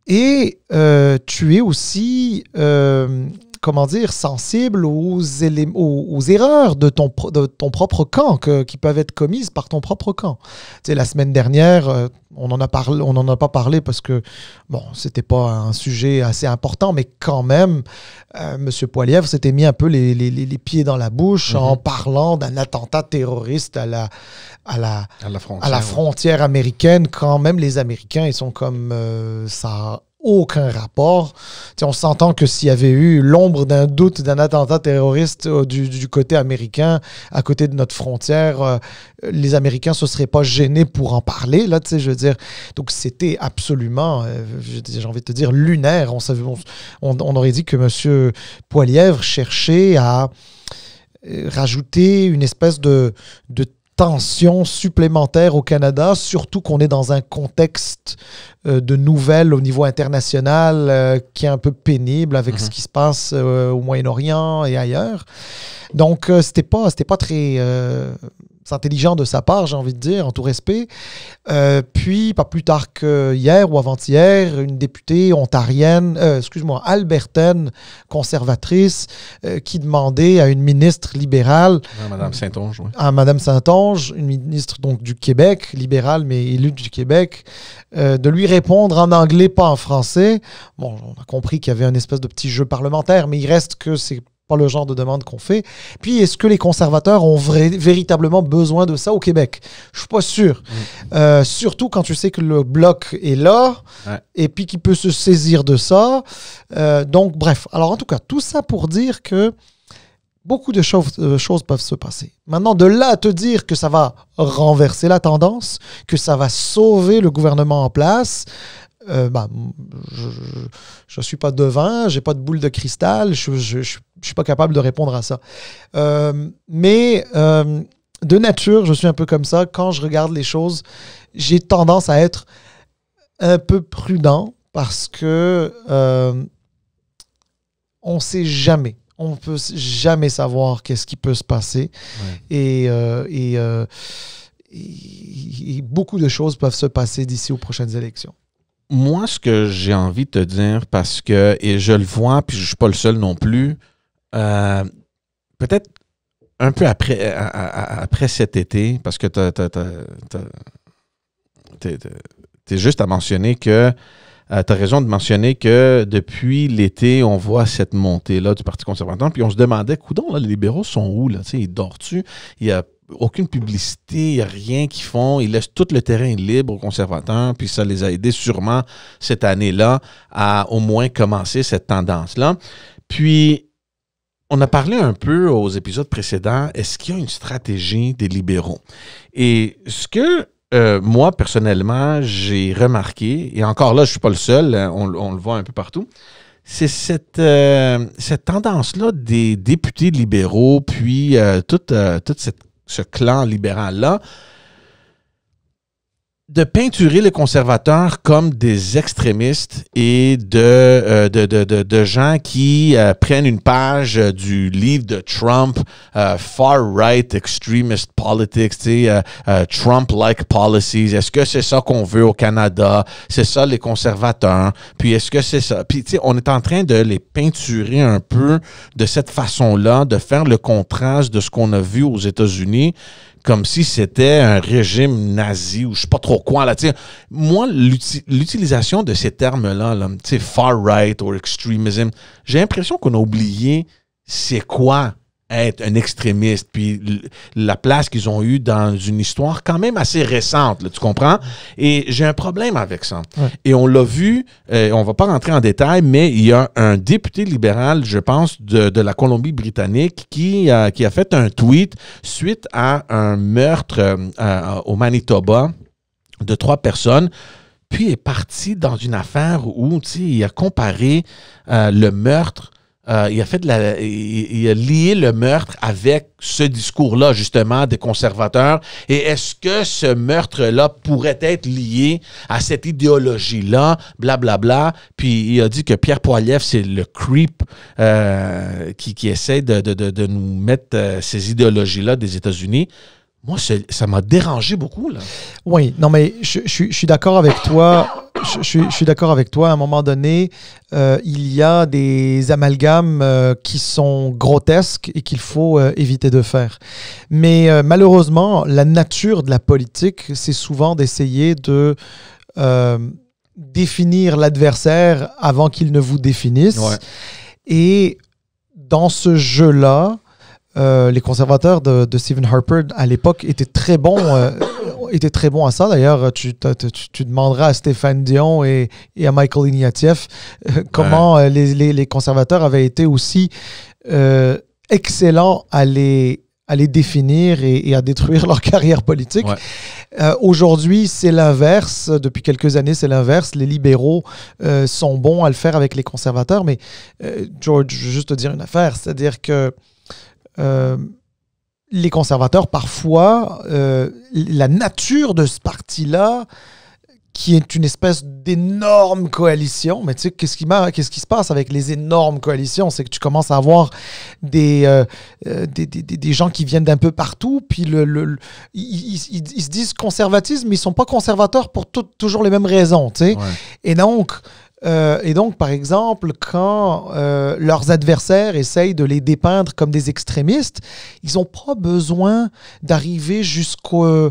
Et tu es aussi, sensible aux erreurs de ton propre camp qui peuvent être commises par ton propre camp. Tu sais, la semaine dernière, on n'en a pas parlé parce que, c'était pas un sujet assez important, mais quand même, M. Poilievre s'était mis un peu les pieds dans la bouche en parlant d'un attentat terroriste à la frontière américaine, quand même les Américains, ils sont comme ça n'a aucun rapport. T'sais, on s'entend que s'il y avait eu l'ombre d'un doute d'un attentat terroriste du côté américain, à côté de notre frontière, les Américains ne se seraient pas gênés pour en parler, là, je veux dire. Donc, c'était absolument, j'ai envie de te dire, lunaire. On aurait dit que M. Poilievre cherchait à rajouter une espèce de tension supplémentaire au Canada, surtout qu'on est dans un contexte de nouvelles au niveau international qui est un peu pénible avec ce qui se passe au Moyen-Orient et ailleurs. Donc, c'était pas très intelligent de sa part, j'ai envie de dire, en tout respect. Puis, pas plus tard que hier ou avant-hier, une députée ontarienne, albertaine, conservatrice, qui demandait à une ministre libérale... Mme Saint-Onge, oui. À Mme Saint-Onge, une ministre donc, du Québec, libérale, mais élue du Québec, de lui répondre en anglais, pas en français. Bon, on a compris qu'il y avait un espèce de petit jeu parlementaire, mais il reste que c'est pas le genre de demande qu'on fait. Puis, est-ce que les conservateurs ont véritablement besoin de ça au Québec? Je suis pas sûr. Surtout quand tu sais que le Bloc est là et puis qu'il peut se saisir de ça. Donc, bref. Alors, en tout cas, tout ça pour dire que beaucoup de choses peuvent se passer. Maintenant, de là à te dire que ça va renverser la tendance, que ça va sauver le gouvernement en place... je ne suis pas devin, j'ai pas de boule de cristal, je suis pas capable de répondre à ça. Mais de nature, je suis un peu comme ça. Quand je regarde les choses, j'ai tendance à être un peu prudent parce que on ne sait jamais. On ne peut jamais savoir qu'est-ce qui peut se passer. Et beaucoup de choses peuvent se passer d'ici aux prochaines élections. Moi, ce que j'ai envie de te dire, parce que, et je le vois, puis je ne suis pas le seul non plus, peut-être un peu après cet été, parce que t'es juste à mentionner que, tu as raison de mentionner que depuis l'été, on voit cette montée-là du Parti conservateur, puis on se demandait, coudonc, là, les libéraux sont où, là? Ils dorment-tu? Il y a aucune publicité, il n'y a rien qu'ils font. Ils laissent tout le terrain libre aux conservateurs, puis ça les a aidés sûrement cette année-là à au moins commencer cette tendance-là. Puis, on a parlé un peu aux épisodes précédents, est-ce qu'il y a une stratégie des libéraux? Et ce que moi, personnellement, j'ai remarqué, et encore là, je ne suis pas le seul, on le voit un peu partout, c'est cette tendance-là des députés libéraux, puis toute ce clan libéral-là, de peinturer les conservateurs comme des extrémistes et de gens qui prennent une page du livre de Trump, far-right extremist politics, Trump-like policies. Est-ce que c'est ça qu'on veut au Canada? C'est ça les conservateurs? Puis est-ce que c'est ça? Puis on est en train de les peinturer un peu de cette façon-là, de faire le contraste de ce qu'on a vu aux États-Unis, comme si c'était un régime nazi ou je sais pas trop quoi. Là, moi, l'utilisation de ces termes-là, là, far-right ou extremism, j'ai l'impression qu'on a oublié c'est quoi être un extrémiste, puis la place qu'ils ont eue dans une histoire quand même assez récente, là, tu comprends? Et j'ai un problème avec ça. Ouais. Et on l'a vu, on va pas rentrer en détail, mais il y a un député libéral, je pense, de la Colombie-Britannique qui a fait un tweet suite à un meurtre au Manitoba de 3 personnes, puis est parti dans une affaire où il a comparé le meurtre. Il a lié le meurtre avec ce discours-là, justement, des conservateurs. Et est-ce que ce meurtre-là pourrait être lié à cette idéologie-là, blablabla. Puis il a dit que Pierre Poilievre, c'est le creep qui essaie de nous mettre ces idéologies-là des États-Unis. Moi, ça m'a dérangé beaucoup, là. Oui, non, mais je suis d'accord avec toi. Je suis d'accord avec toi. À un moment donné, il y a des amalgames qui sont grotesques et qu'il faut éviter de faire. Mais malheureusement, la nature de la politique, c'est souvent d'essayer de définir l'adversaire avant qu'il ne vous définisse. Ouais. Et dans ce jeu-là, les conservateurs de Stephen Harper à l'époque étaient très bons à ça. D'ailleurs, tu demanderas à Stéphane Dion et à Michael Ignatieff comment les conservateurs avaient été aussi excellents à les définir et à détruire leur carrière politique. Ouais. Aujourd'hui, c'est l'inverse. Depuis quelques années, c'est l'inverse. Les libéraux sont bons à le faire avec les conservateurs. Mais George, je veux juste te dire une affaire, c'est-à-dire que les conservateurs, parfois, la nature de ce parti-là, qui est une espèce d'énorme coalition, mais tu sais, qu'est-ce qui se passe avec les énormes coalitions? C'est que tu commences à avoir des gens qui viennent d'un peu partout, puis ils se disent conservatisme, mais ils ne sont pas conservateurs pour toujours les mêmes raisons, tu sais. Ouais. Et donc, par exemple, quand leurs adversaires essayent de les dépeindre comme des extrémistes, ils n'ont pas besoin d'arriver jusqu'au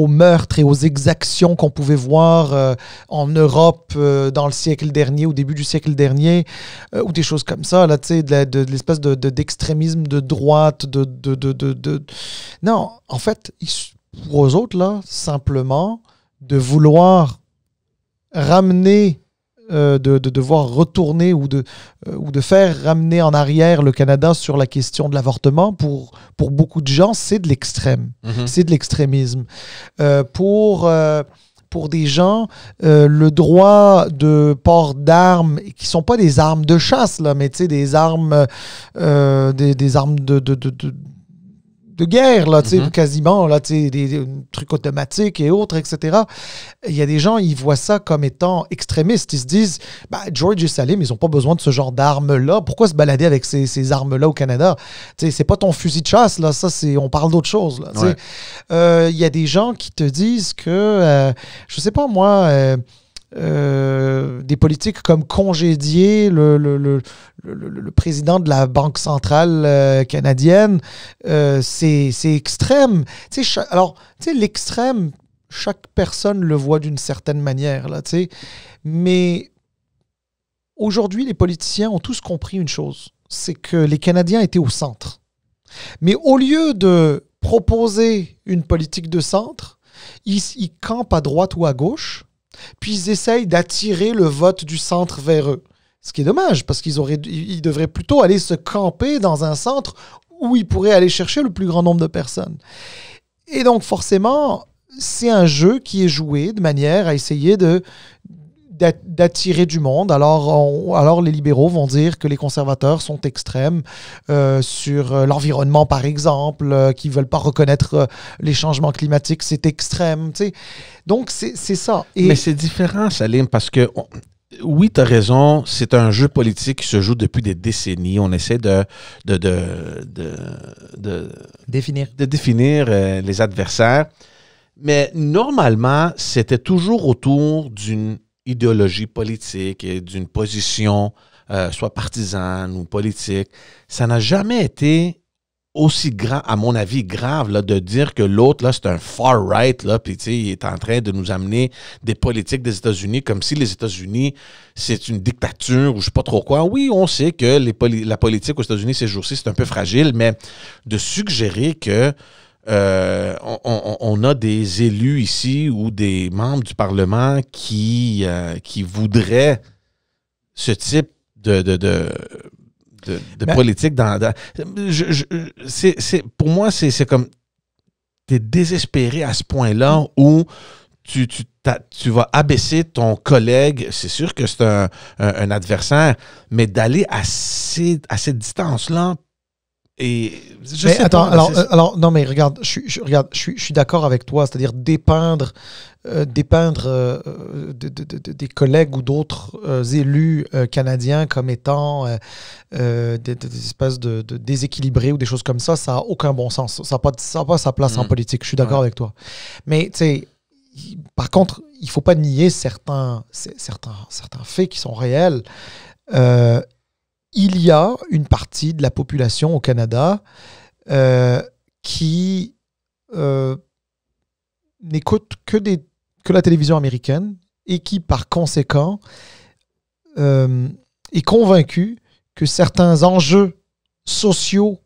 meurtres et aux exactions qu'on pouvait voir en Europe dans le siècle dernier, au début du siècle dernier, ou des choses comme ça, là, tu sais, de l'espèce d'extrémisme de droite, Non, en fait, pour eux autres, là, simplement, de vouloir ramener, de devoir retourner ou de faire ramener en arrière le Canada sur la question de l'avortement, pour beaucoup de gens, c'est de l'extrême. Mm-hmm. C'est de l'extrémisme. Pour des gens, le droit de port d'armes, qui ne sont pas des armes de chasse, là, mais des armes, des armes de guerre, là, mm-hmm. Quasiment, là, des trucs automatiques et autres, etc. Il y a des gens, ils voient ça comme étant extrémistes. Ils se disent, George et Salim, ils n'ont pas besoin de ce genre d'armes-là. Pourquoi se balader avec ces armes-là au Canada? C'est pas ton fusil de chasse, là. Ça, on parle d'autre chose. Ouais. Y a des gens qui te disent que, je sais pas moi... des politiques comme congédier le président de la Banque centrale canadienne, c'est extrême. Alors, l'extrême, chaque personne le voit d'une certaine manière, là, mais aujourd'hui, les politiciens ont tous compris une chose, c'est que les Canadiens étaient au centre. Mais au lieu de proposer une politique de centre, ils campent à droite ou à gauche, puis ils essayent d'attirer le vote du centre vers eux. Ce qui est dommage, parce qu'ils devraient plutôt aller se camper dans un centre où ils pourraient aller chercher le plus grand nombre de personnes. Et donc, forcément, c'est un jeu qui est joué de manière à essayer d'attirer du monde. Alors les libéraux vont dire que les conservateurs sont extrêmes sur l'environnement, par exemple, qui ne veulent pas reconnaître les changements climatiques, c'est extrême. Tu sais. Donc, c'est ça. Mais c'est différent, Salim, parce que... Oui, tu as raison, c'est un jeu politique qui se joue depuis des décennies. On essaie de définir les adversaires. Mais normalement, c'était toujours autour d'une idéologie politique et d'une position, soit partisane ou politique. Ça n'a jamais été aussi grand, à mon avis, grave là, de dire que l'autre, là, c'est un far-right, là, puis il est en train de nous amener des politiques des États-Unis comme si les États-Unis, c'est une dictature ou je sais pas trop quoi. Oui, on sait que la politique aux États-Unis ces jours-ci, c'est un peu fragile, mais de suggérer que on a des élus ici ou des membres du Parlement qui voudraient ce type de politique pour moi, c'est comme t'es désespéré à ce point-là où tu vas abaisser ton collègue. C'est sûr que c'est un adversaire, mais d'aller à cette distance-là. Et alors, non, mais regarde, je suis d'accord avec toi, c'est-à-dire dépeindre des collègues ou d'autres élus canadiens comme étant des espèces de déséquilibrés ou des choses comme ça n'a aucun bon sens. Ça n'a pas sa place en politique. Je suis d'accord avec toi. Mais tu sais, par contre, il ne faut pas nier certains faits qui sont réels. Il y a une partie de la population au Canada qui n'écoute que la télévision américaine et qui, par conséquent, est convaincu que certains enjeux sociaux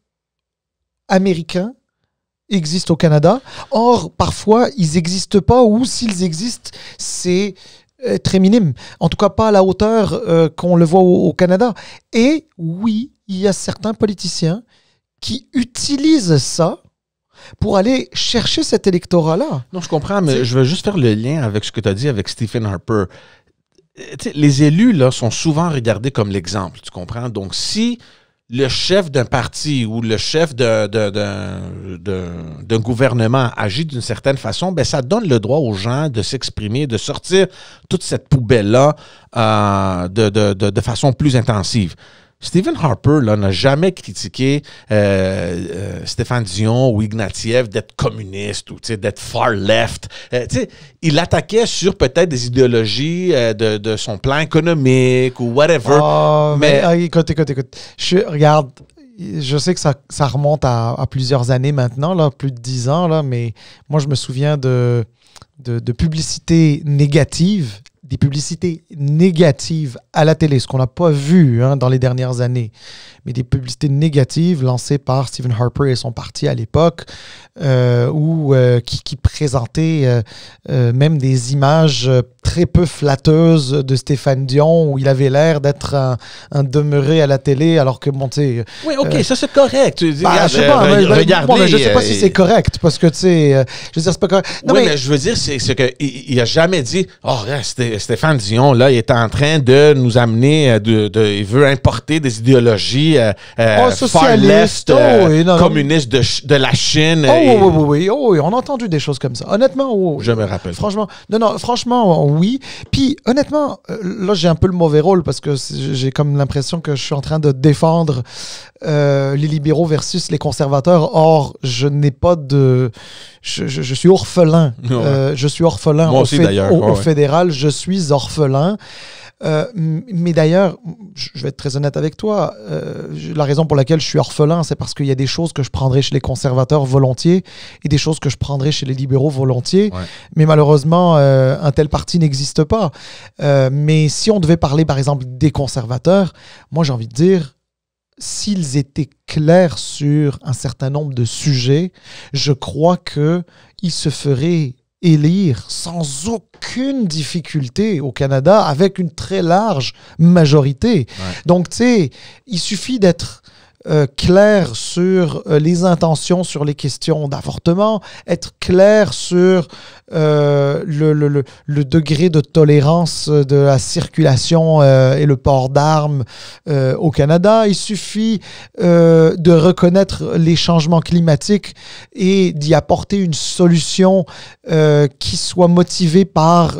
américains existent au Canada. Or, parfois, ils n'existent pas ou s'ils existent, c'est très minime. En tout cas, pas à la hauteur qu'on le voit au Canada. Et oui, il y a certains politiciens qui utilisent ça pour aller chercher cet électorat-là. Non, je comprends, mais je veux juste faire le lien avec ce que tu as dit avec Stephen Harper. T'sais, les élus là, sont souvent regardés comme l'exemple, tu comprends? Donc, si le chef d'un parti ou le chef d'un gouvernement agit d'une certaine façon, ben ça donne le droit aux gens de s'exprimer, de sortir toute cette poubelle-là de façon plus intensive. Stephen Harper n'a jamais critiqué Stéphane Dion ou Ignatieff d'être communiste ou d'être far left. Il attaquait sur peut-être des idéologies de son plan économique ou whatever. Mais écoute. Regarde, je sais que ça remonte à plusieurs années maintenant, là, plus de 10 ans, là, mais moi je me souviens de publicités négatives. Des publicités négatives à la télé, ce qu'on n'a pas vu dans les dernières années, mais des publicités négatives lancées par Stephen Harper et son parti à l'époque, qui présentaient même des images très peu flatteuses de Stéphane Dion, où il avait l'air d'être un demeuré à la télé, alors que, bon, tu sais... Oui, OK, ça c'est correct. Tu dis, je sais pas, mais je sais pas si c'est correct, parce que, tu sais, je veux dire, c'est pas correct. Non, oui, mais je veux dire, c'est qu'il a jamais dit, oh, Stéphane Dion, là, il est en train de nous amener, il veut importer des idéologies far left, communistes de la Chine. Oui, on a entendu des choses comme ça. Honnêtement, je me rappelle. Franchement, oui. Puis, honnêtement, là, j'ai un peu le mauvais rôle parce que j'ai comme l'impression que je suis en train de défendre les libéraux versus les conservateurs. Or, je n'ai pas de... Je suis orphelin. Je suis orphelin. Moi aussi, d'ailleurs. Au fédéral, je suis orphelin. Mais d'ailleurs, je vais être très honnête avec toi, la raison pour laquelle je suis orphelin, c'est parce qu'il y a des choses que je prendrais chez les conservateurs volontiers et des choses que je prendrais chez les libéraux volontiers. Ouais. Mais malheureusement, un tel parti n'existe pas. Mais si on devait parler, par exemple, des conservateurs, moi j'ai envie de dire, s'ils étaient clairs sur un certain nombre de sujets, je crois qu'ils se feraient élire sans aucune difficulté au Canada avec une très large majorité. Ouais. Donc, tu sais, il suffit d'être clair sur les intentions, sur les questions d'avortement, être clair sur le degré de tolérance de la circulation et le port d'armes au Canada. Il suffit de reconnaître les changements climatiques et d'y apporter une solution qui soit motivée par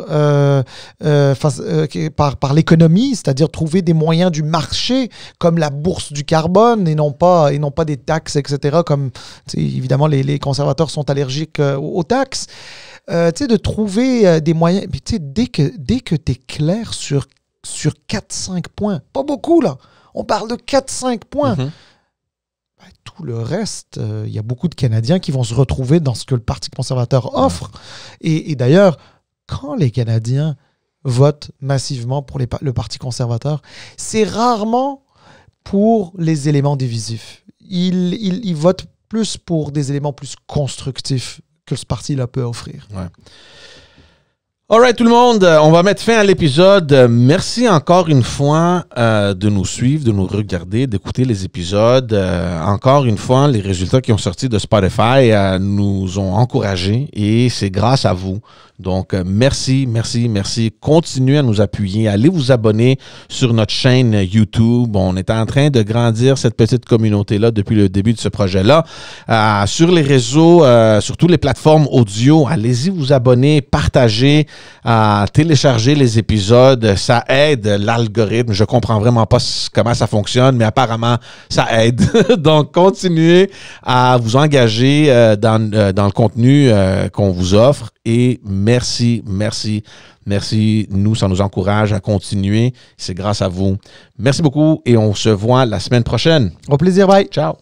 l'économie, c'est-à-dire trouver des moyens du marché comme la bourse du carbone et non pas des taxes, etc. Comme évidemment les conservateurs sont allergiques aux taxes. De trouver des moyens. Puis, dès que tu es clair sur 4-5 points, pas beaucoup là, on parle de 4-5 points. Mm-hmm. Tout le reste, il y a beaucoup de Canadiens qui vont se retrouver dans ce que le Parti conservateur offre. Et d'ailleurs, quand les Canadiens votent massivement pour le Parti conservateur, c'est rarement pour les éléments divisifs. Ils votent plus pour des éléments plus constructifs que ce parti-là peut offrir. Ouais. All right, tout le monde, on va mettre fin à l'épisode. Merci encore une fois de nous suivre, de nous regarder, d'écouter les épisodes. Encore une fois, les résultats qui ont sorti de Spotify nous ont encouragés et c'est grâce à vous. Donc, merci. Continuez à nous appuyer. Allez vous abonner sur notre chaîne YouTube. On est en train de grandir cette petite communauté-là depuis le début de ce projet-là. Sur les réseaux, sur toutes les plateformes audio, allez-y vous abonner, partagez, télécharger les épisodes. Ça aide l'algorithme. Je comprends vraiment pas comment ça fonctionne, mais apparemment, ça aide. Donc, continuez à vous engager dans le contenu qu'on vous offre. Et merci. Nous, ça nous encourage à continuer. C'est grâce à vous. Merci beaucoup et on se voit la semaine prochaine. Au plaisir, bye. Ciao.